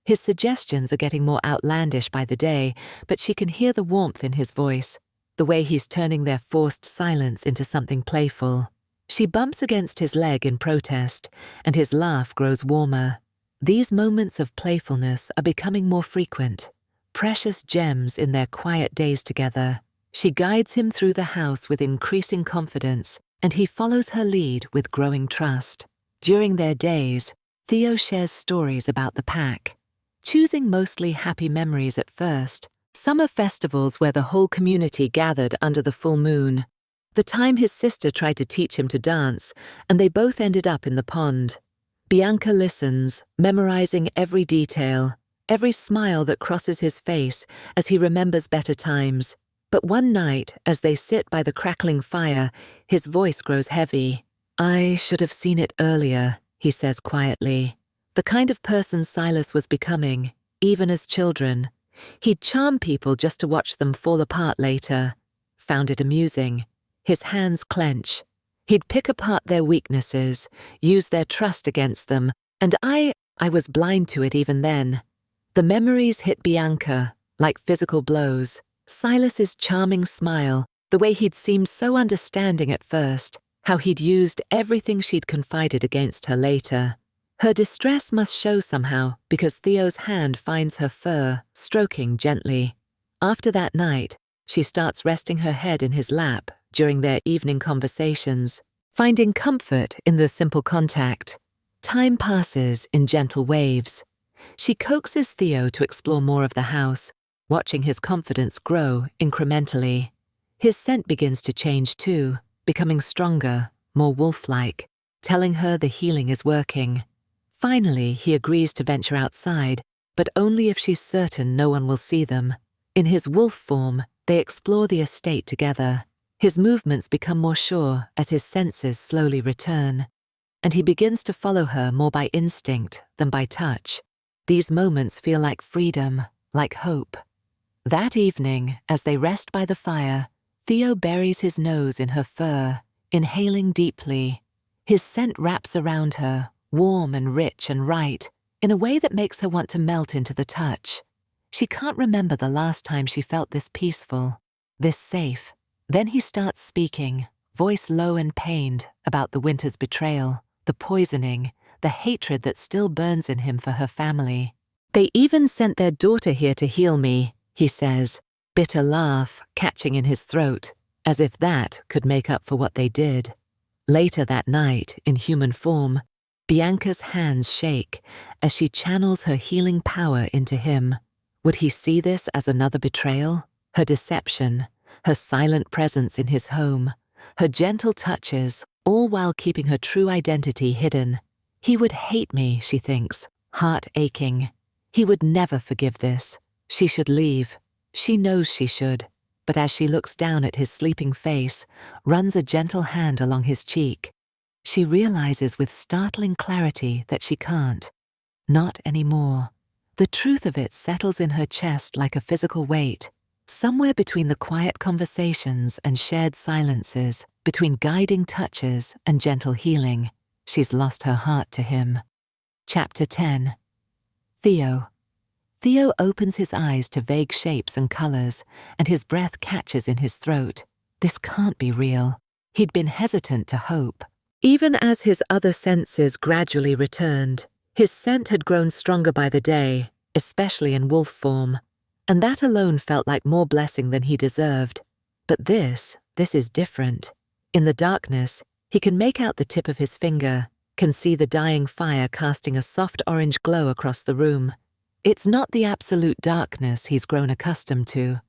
His suggestions are getting more outlandish by the day, but she can hear the warmth in his voice, the way he's turning their forced silence into something playful. She bumps against his leg in protest, and his laugh grows warmer. These moments of playfulness are becoming more frequent, precious gems in their quiet days together. She guides him through the house with increasing confidence, and he follows her lead with growing trust. During their days, Theo shares stories about the pack, choosing mostly happy memories at first. Summer festivals where the whole community gathered under the full moon. The time his sister tried to teach him to dance, and they both ended up in the pond. Bianca listens, memorizing every detail, every smile that crosses his face as he remembers better times. But one night, as they sit by the crackling fire, his voice grows heavy. "I should have seen it earlier," he says quietly. The kind of person Silas was becoming, even as children. He'd charm people just to watch them fall apart later. Found it amusing. His hands clench. He'd pick apart their weaknesses, use their trust against them, and I was blind to it even then. The memories hit Bianca, like physical blows. Silas's charming smile, the way he'd seemed so understanding at first, how he'd used everything she'd confided against her later. Her distress must show somehow because Theo's hand finds her fur, stroking gently. After that night, she starts resting her head in his lap during their evening conversations, finding comfort in the simple contact. Time passes in gentle waves. She coaxes Theo to explore more of the house, watching his confidence grow incrementally. His scent begins to change too, becoming stronger, more wolf-like, telling her the healing is working. Finally, he agrees to venture outside, but only if she's certain no one will see them. In his wolf form, they explore the estate together. His movements become more sure as his senses slowly return, and he begins to follow her more by instinct than by touch. These moments feel like freedom, like hope. That evening, as they rest by the fire, Theo buries his nose in her fur, inhaling deeply. His scent wraps around her, warm and rich and right, in a way that makes her want to melt into the touch. She can't remember the last time she felt this peaceful, this safe. Then he starts speaking, voice low and pained, about the winter's betrayal, the poisoning, the hatred that still burns in him for her family. "They even sent their daughter here to heal me," he says, bitter laugh catching in his throat, as if that could make up for what they did. Later that night, in human form, Bianca's hands shake as she channels her healing power into him. Would he see this as another betrayal? Her deception, her silent presence in his home, her gentle touches, all while keeping her true identity hidden. He would hate me, she thinks, heart aching. He would never forgive this. She should leave. She knows she should. But as she looks down at his sleeping face, runs a gentle hand along his cheek, she realizes with startling clarity that she can't. Not anymore. The truth of it settles in her chest like a physical weight. Somewhere between the quiet conversations and shared silences, between guiding touches and gentle healing, she's lost her heart to him. Chapter 10. Theo. Theo opens his eyes to vague shapes and colors, and his breath catches in his throat. This can't be real. He'd been hesitant to hope. Even as his other senses gradually returned, his scent had grown stronger by the day, especially in wolf form, and that alone felt like more blessing than he deserved. But this is different. In the darkness, he can make out the tip of his finger, can see the dying fire casting a soft orange glow across the room. It's not the absolute darkness he's grown accustomed to.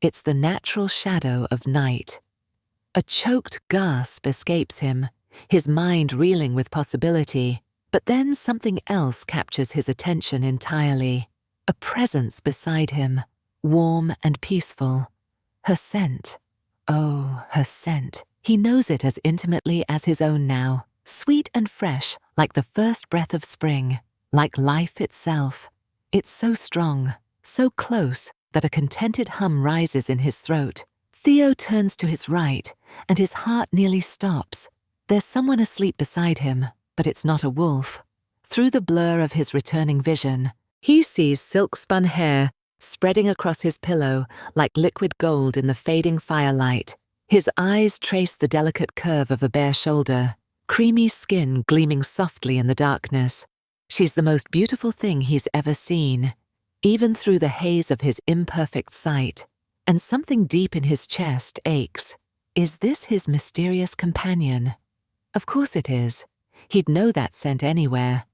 It's the natural shadow of night. A choked gasp escapes him, his mind reeling with possibility, but then something else captures his attention entirely. A presence beside him, warm and peaceful. Her scent. Oh, her scent. He knows it as intimately as his own now, sweet and fresh like the first breath of spring, like life itself. It's so strong, so close, that a contented hum rises in his throat. Theo turns to his right, and his heart nearly stops. There's someone asleep beside him, but it's not a wolf. Through the blur of his returning vision, he sees silk-spun hair spreading across his pillow like liquid gold in the fading firelight. His eyes trace the delicate curve of a bare shoulder, creamy skin gleaming softly in the darkness. She's the most beautiful thing he's ever seen, even through the haze of his imperfect sight. And something deep in his chest aches. Is this his mysterious companion? Of course it is. He'd know that scent anywhere.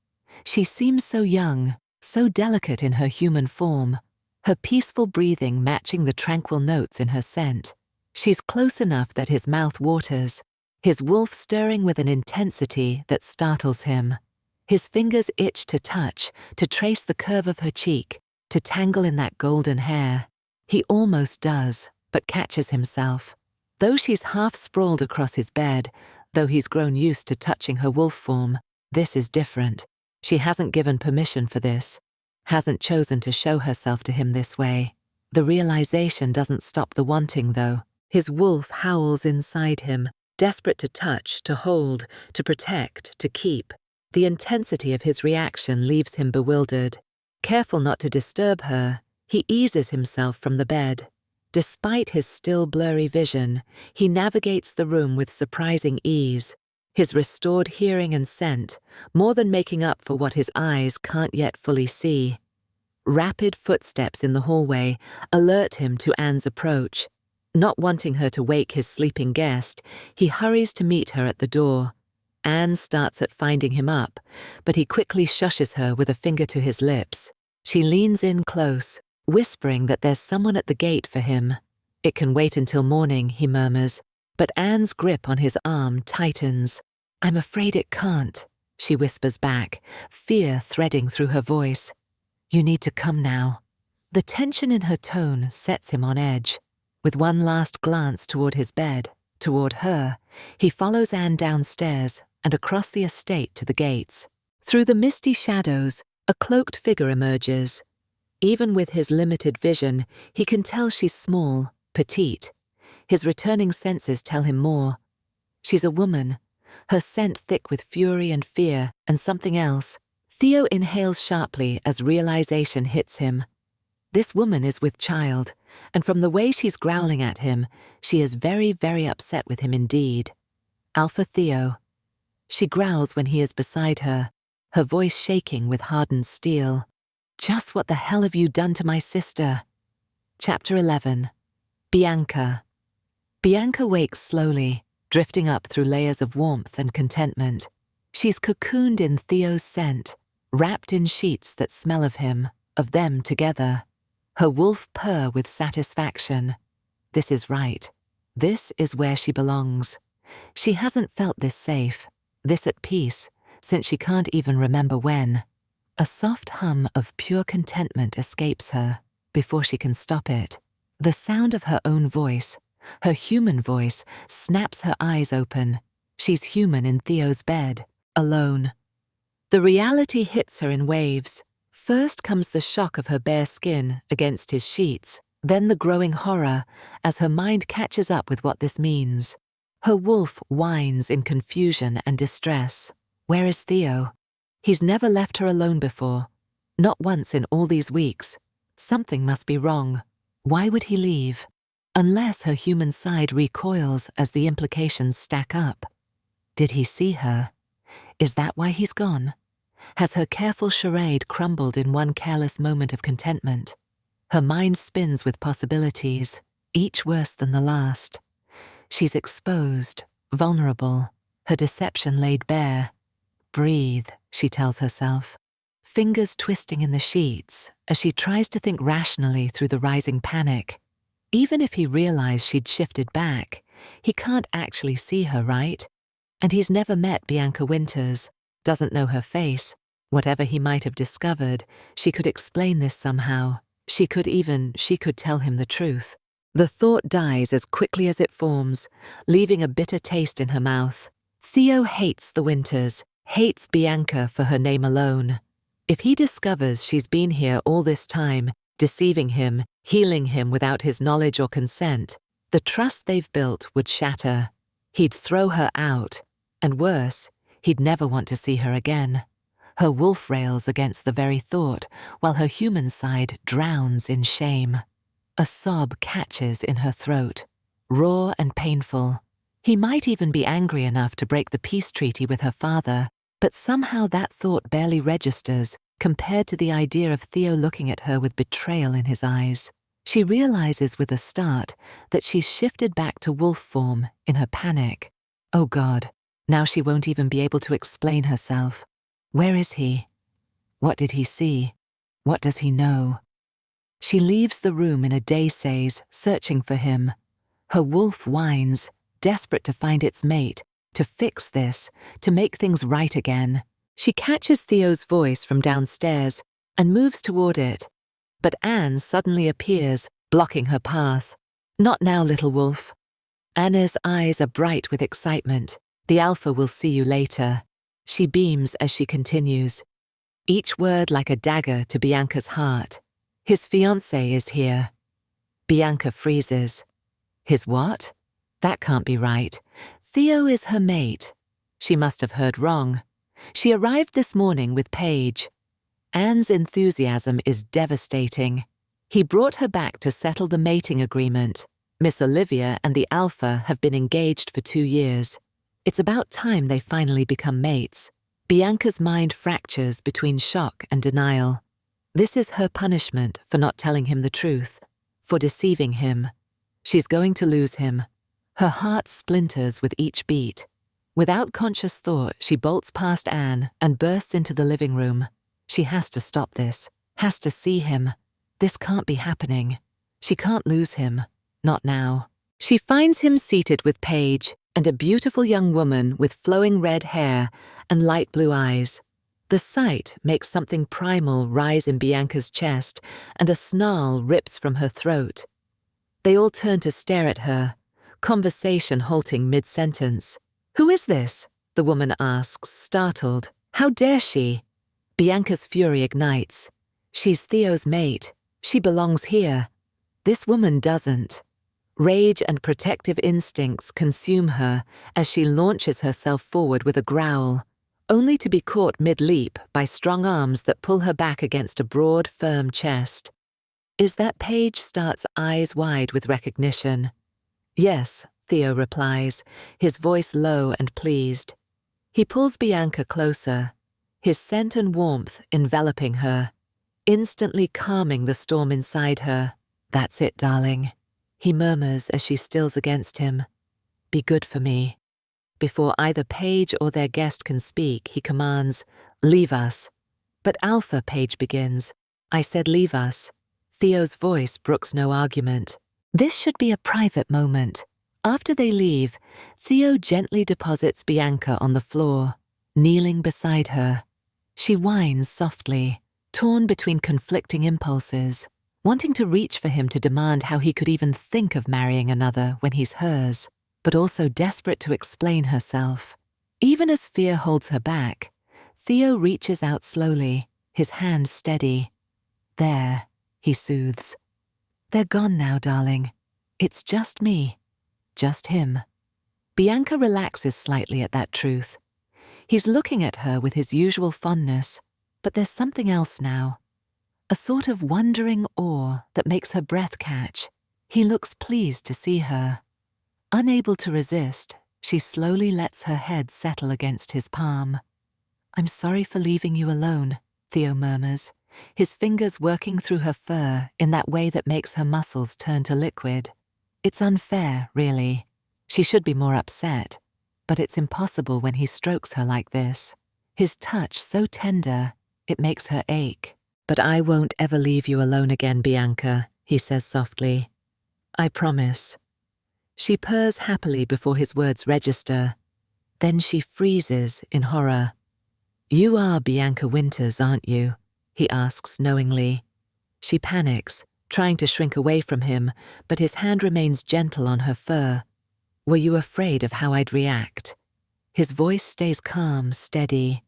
She seems so young, so delicate in her human form, her peaceful breathing matching the tranquil notes in her scent. She's close enough that his mouth waters, his wolf stirring with an intensity that startles him. His fingers itch to touch, to trace the curve of her cheek, to tangle in that golden hair. He almost does, but catches himself. Though she's half sprawled across his bed, though he's grown used to touching her wolf form, this is different. She hasn't given permission for this, hasn't chosen to show herself to him this way. The realization doesn't stop the wanting, though. His wolf howls inside him, desperate to touch, to hold, to protect, to keep. The intensity of his reaction leaves him bewildered. Careful not to disturb her, he eases himself from the bed. Despite his still blurry vision, he navigates the room with surprising ease. His restored hearing and scent, more than making up for what his eyes can't yet fully see. Rapid footsteps in the hallway alert him to Anne's approach. Not wanting her to wake his sleeping guest, he hurries to meet her at the door. Anne starts at finding him up, but he quickly shushes her with a finger to his lips. She leans in close, whispering that there's someone at the gate for him. It can wait until morning, he murmurs, but Anne's grip on his arm tightens. I'm afraid it can't, she whispers back, fear threading through her voice. You need to come now. The tension in her tone sets him on edge. With one last glance toward his bed, toward her, he follows Anne downstairs and across the estate to the gates. Through the misty shadows, a cloaked figure emerges. Even with his limited vision, he can tell she's small, petite. His returning senses tell him more. She's a woman, her scent thick with fury and fear and something else. Theo inhales sharply as realization hits him. This woman is with child, and from the way she's growling at him, she is very, very upset with him indeed. Alpha Theo. She growls when he is beside her, her voice shaking with hardened steel. Just what the hell have you done to my sister? Chapter 11. Bianca. Bianca wakes slowly, drifting up through layers of warmth and contentment. She's cocooned in Theo's scent, wrapped in sheets that smell of him, of them together. Her wolf purr with satisfaction. This is right. This is where she belongs. She hasn't felt this safe, this at peace, since she can't even remember when. A soft hum of pure contentment escapes her before she can stop it. The sound of her own voice, her human voice, snaps her eyes open. She's human in Theo's bed, alone. The reality hits her in waves. First comes the shock of her bare skin against his sheets, then the growing horror as her mind catches up with what this means. Her wolf whines in confusion and distress. Where is Theo? He's never left her alone before. Not once in all these weeks. Something must be wrong. Why would he leave? Unless her human side recoils as the implications stack up. Did he see her? Is that why he's gone? Has her careful charade crumbled in one careless moment of contentment? Her mind spins with possibilities, each worse than the last. She's exposed, vulnerable, her deception laid bare. Breathe, she tells herself, fingers twisting in the sheets as she tries to think rationally through the rising panic. Even if he realized she'd shifted back, he can't actually see her, right? And he's never met Bianca Winters, doesn't know her face. Whatever he might have discovered, she could explain this somehow. She could tell him the truth. The thought dies as quickly as it forms, leaving a bitter taste in her mouth. Theo hates the Winters, hates Bianca for her name alone. If he discovers she's been here all this time, deceiving him, healing him without his knowledge or consent, the trust they've built would shatter. He'd throw her out, and worse, he'd never want to see her again. Her wolf rails against the very thought, while her human side drowns in shame. A sob catches in her throat, raw and painful. He might even be angry enough to break the peace treaty with her father, but somehow that thought barely registers compared to the idea of Theo looking at her with betrayal in his eyes. She realizes with a start that she's shifted back to wolf form in her panic. Oh God, now she won't even be able to explain herself. Where is he? What did he see? What does he know? She leaves the room in a daysaze, searching for him. Her wolf whines, desperate to find its mate, to fix this, to make things right again. She catches Theo's voice from downstairs and moves toward it. But Anne suddenly appears, blocking her path. Not now, little wolf. Anna's eyes are bright with excitement. The alpha will see you later. She beams as she continues, each word like a dagger to Bianca's heart. His fiancée is here. Bianca freezes. His what? That can't be right. Theo is her mate. She must have heard wrong. She arrived this morning with Paige. Anne's enthusiasm is devastating. He brought her back to settle the mating agreement. Miss Olivia and the alpha have been engaged for 2 years. It's about time they finally become mates. Bianca's mind fractures between shock and denial. This is her punishment for not telling him the truth, for deceiving him. She's going to lose him. Her heart splinters with each beat. Without conscious thought, she bolts past Anne and bursts into the living room. She has to stop this, has to see him. This can't be happening. She can't lose him. Not now. She finds him seated with Paige and a beautiful young woman with flowing red hair and light blue eyes. The sight makes something primal rise in Bianca's chest, and a snarl rips from her throat. They all turn to stare at her, conversation halting mid-sentence. "Who is this?" the woman asks, startled. "How dare she?" Bianca's fury ignites. She's Theo's mate. She belongs here. This woman doesn't. Rage and protective instincts consume her as she launches herself forward with a growl, only to be caught mid-leap by strong arms that pull her back against a broad, firm chest. Is that Paige starts eyes wide with recognition. "Yes," Theo replies, his voice low and pleased. He pulls Bianca closer, his scent and warmth enveloping her, instantly calming the storm inside her. "That's it, darling," he murmurs as she stills against him. "Be good for me." Before either Paige or their guest can speak, he commands, "Leave us." "But Alpha," Paige begins. "I said leave us." Theo's voice brooks no argument. This should be a private moment. After they leave, Theo gently deposits Bianca on the floor, kneeling beside her. She whines softly, torn between conflicting impulses, wanting to reach for him to demand how he could even think of marrying another when he's hers, but also desperate to explain herself. Even as fear holds her back, Theo reaches out slowly, his hand steady. "There," he soothes. "They're gone now, darling. It's just me. Just him." Bianca relaxes slightly at that truth. He's looking at her with his usual fondness, but there's something else now. A sort of wondering awe that makes her breath catch. He looks pleased to see her. Unable to resist, she slowly lets her head settle against his palm. "I'm sorry for leaving you alone," Theo murmurs, his fingers working through her fur in that way that makes her muscles turn to liquid. It's unfair, really. She should be more upset, but it's impossible when he strokes her like this. His touch so tender, it makes her ache. "But I won't ever leave you alone again, Bianca," he says softly. "I promise." She purrs happily before his words register. Then she freezes in horror. "You are Bianca Winters, aren't you?" he asks knowingly. She panics, trying to shrink away from him, but his hand remains gentle on her fur. "Were you afraid of how I'd react?" His voice stays calm, steady.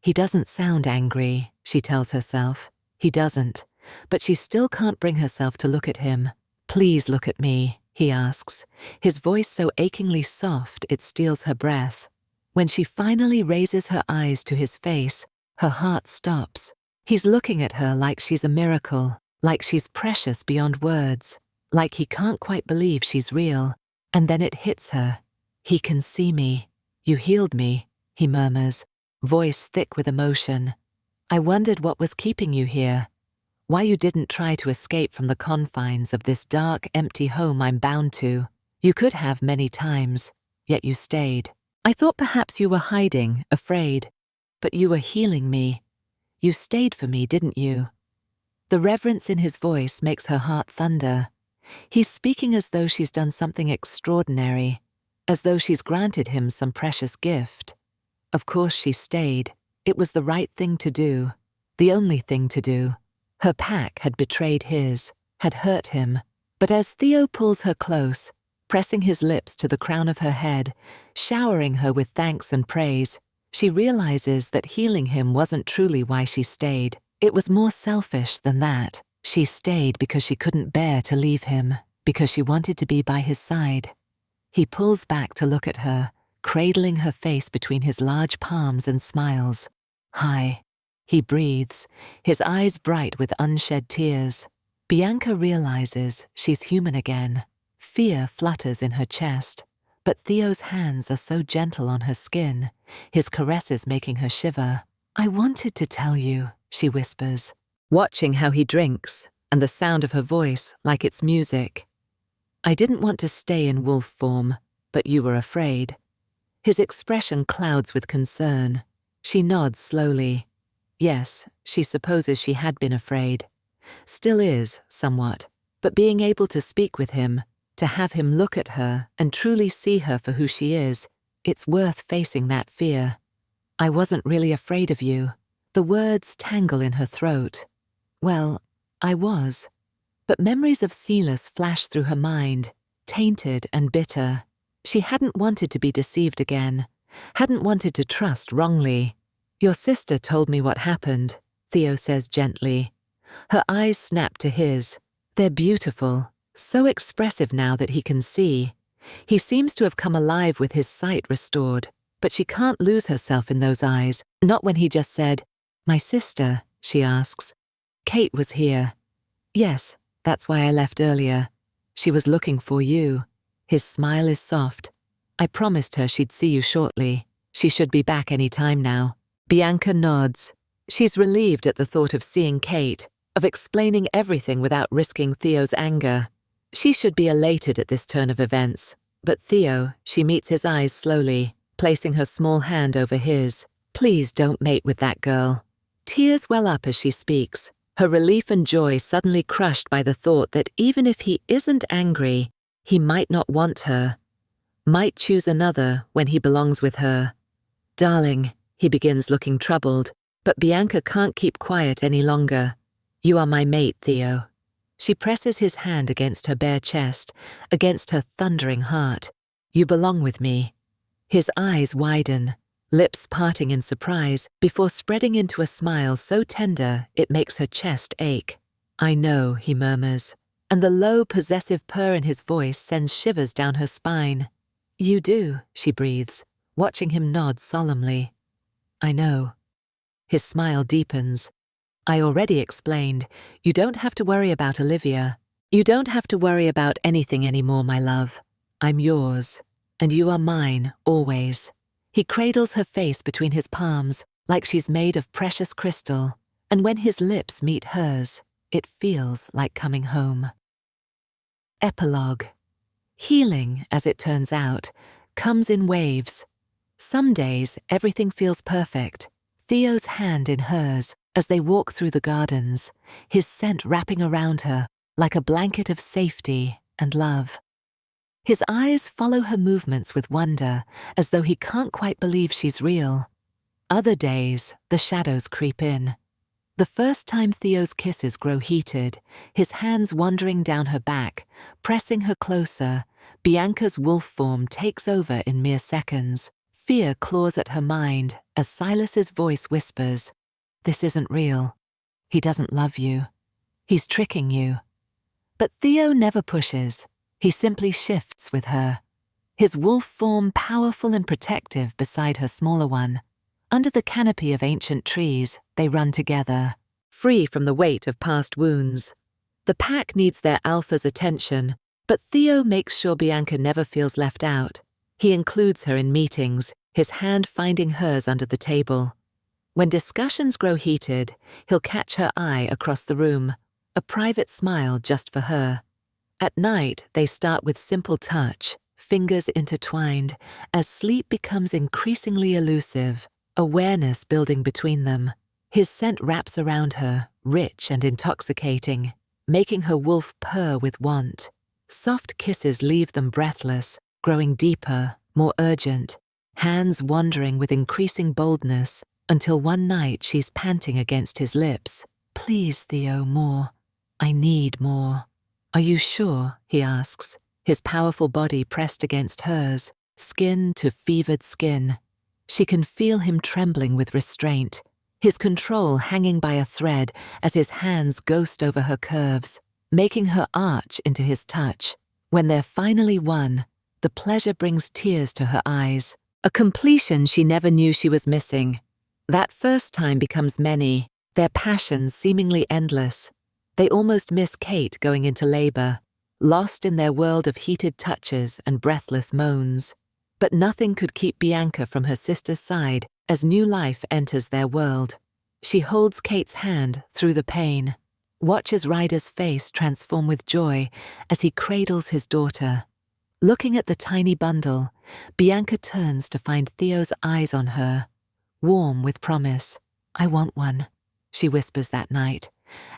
He doesn't sound angry, she tells herself. He doesn't, but she still can't bring herself to look at him. Please look at me, he asks, his voice so achingly soft it steals her breath. When she finally raises her eyes to his face, her heart stops. He's looking at her like she's a miracle, like she's precious beyond words, like he can't quite believe she's real. And then it hits her. He can see me. You healed me, he murmurs, voice thick with emotion. I wondered what was keeping you here. Why you didn't try to escape from the confines of this dark, empty home I'm bound to. You could have many times, yet you stayed. I thought perhaps you were hiding, afraid, but you were healing me. You stayed for me, didn't you? The reverence in his voice makes her heart thunder. He's speaking as though she's done something extraordinary, as though she's granted him some precious gift. Of course she stayed. It was the right thing to do, the only thing to do. Her pack had betrayed his, had hurt him, but as Theo pulls her close, pressing his lips to the crown of her head, showering her with thanks and praise, she realizes that healing him wasn't truly why she stayed. It was more selfish than that. She stayed because she couldn't bear to leave him, because she wanted to be by his side. He pulls back to look at her, cradling her face between his large palms and smiles. Hi. He breathes, his eyes bright with unshed tears. Bianca realizes she's human again. Fear flutters in her chest, but Theo's hands are so gentle on her skin, his caresses making her shiver. I wanted to tell you, she whispers, watching how he drinks and the sound of her voice like it's music. I didn't want to stay in wolf form, but you were afraid. His expression clouds with concern. She nods slowly. Yes, she supposes she had been afraid. Still is, somewhat. But being able to speak with him, to have him look at her and truly see her for who she is, it's worth facing that fear. I wasn't really afraid of you. The words tangle in her throat. Well, I was. But memories of Silas flash through her mind, tainted and bitter. She hadn't wanted to be deceived again, hadn't wanted to trust wrongly. Your sister told me what happened, Theo says gently. Her eyes snap to his. They're beautiful, so expressive now that he can see. He seems to have come alive with his sight restored, but she can't lose herself in those eyes, not when he just said, My sister, she asks. Kate was here. Yes, that's why I left earlier. She was looking for you. His smile is soft. I promised her she'd see you shortly. She should be back any time now. Bianca nods. She's relieved at the thought of seeing Kate, of explaining everything without risking Theo's anger. She should be elated at this turn of events, but Theo, she meets his eyes slowly, placing her small hand over his. Please don't mate with that girl. Tears well up as she speaks, her relief and joy suddenly crushed by the thought that even if he isn't angry, he might not want her, might choose another when he belongs with her. Darling, he begins looking troubled, but Bianca can't keep quiet any longer. You are my mate, Theo. She presses his hand against her bare chest, against her thundering heart. You belong with me. His eyes widen, lips parting in surprise, before spreading into a smile so tender it makes her chest ache. I know, he murmurs, and the low, possessive purr in his voice sends shivers down her spine. You do, she breathes, watching him nod solemnly. I know. His smile deepens. I already explained. You don't have to worry about Olivia. You don't have to worry about anything anymore, my love. I'm yours, and you are mine, always. He cradles her face between his palms, like she's made of precious crystal, and when his lips meet hers, it feels like coming home. Epilogue. Healing, as it turns out, comes in waves. Some days, everything feels perfect. Theo's hand in hers as they walk through the gardens, his scent wrapping around her like a blanket of safety and love. His eyes follow her movements with wonder, as though he can't quite believe she's real. Other days, the shadows creep in. The first time Theo's kisses grow heated, his hands wandering down her back, pressing her closer, Bianca's wolf form takes over in mere seconds. Fear claws at her mind as Silas's voice whispers, "This isn't real. He doesn't love you. He's tricking you." But Theo never pushes. He simply shifts with her, his wolf form powerful and protective beside her smaller one. Under the canopy of ancient trees, they run together, free from the weight of past wounds. The pack needs their alpha's attention, but Theo makes sure Bianca never feels left out. He includes her in meetings, his hand finding hers under the table. When discussions grow heated, he'll catch her eye across the room, a private smile just for her. At night, they start with simple touch, fingers intertwined, as sleep becomes increasingly elusive, awareness building between them. His scent wraps around her, rich and intoxicating, making her wolf purr with want. Soft kisses leave them breathless, growing deeper, more urgent, hands wandering with increasing boldness, until one night she's panting against his lips. "Please, Theo, more. I need more." "Are you sure?" he asks, his powerful body pressed against hers, skin to fevered skin. She can feel him trembling with restraint, his control hanging by a thread as his hands ghost over her curves, making her arch into his touch. When they're finally won, the pleasure brings tears to her eyes, a completion she never knew she was missing. That first time becomes many, their passions seemingly endless. They almost miss Kate going into labor, lost in their world of heated touches and breathless moans. But nothing could keep Bianca from her sister's side as new life enters their world. She holds Kate's hand through the pain, watches Ryder's face transform with joy as he cradles his daughter. Looking at the tiny bundle, Bianca turns to find Theo's eyes on her, warm with promise. "I want one," she whispers that night,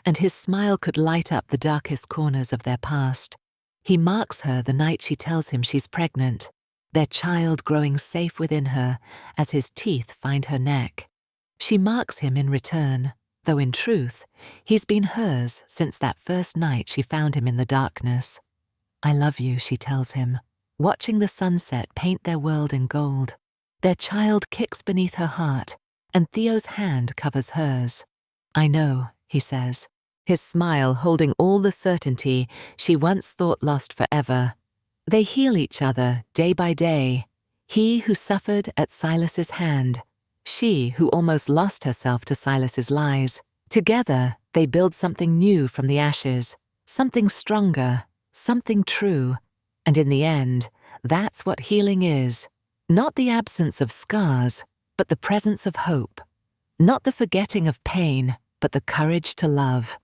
and his smile could light up the darkest corners of their past. He marks her the night she tells him she's pregnant, their child growing safe within her as his teeth find her neck. She marks him in return, though in truth, he's been hers since that first night she found him in the darkness. "I love you," she tells him, watching the sunset paint their world in gold. Their child kicks beneath her heart, and Theo's hand covers hers. "I know," he says, his smile holding all the certainty she once thought lost forever. They heal each other day by day, he who suffered at Silas's hand, she who almost lost herself to Silas's lies. Together, they build something new from the ashes, something stronger, something true. And in the end, that's what healing is. Not the absence of scars, but the presence of hope. Not the forgetting of pain, but the courage to love.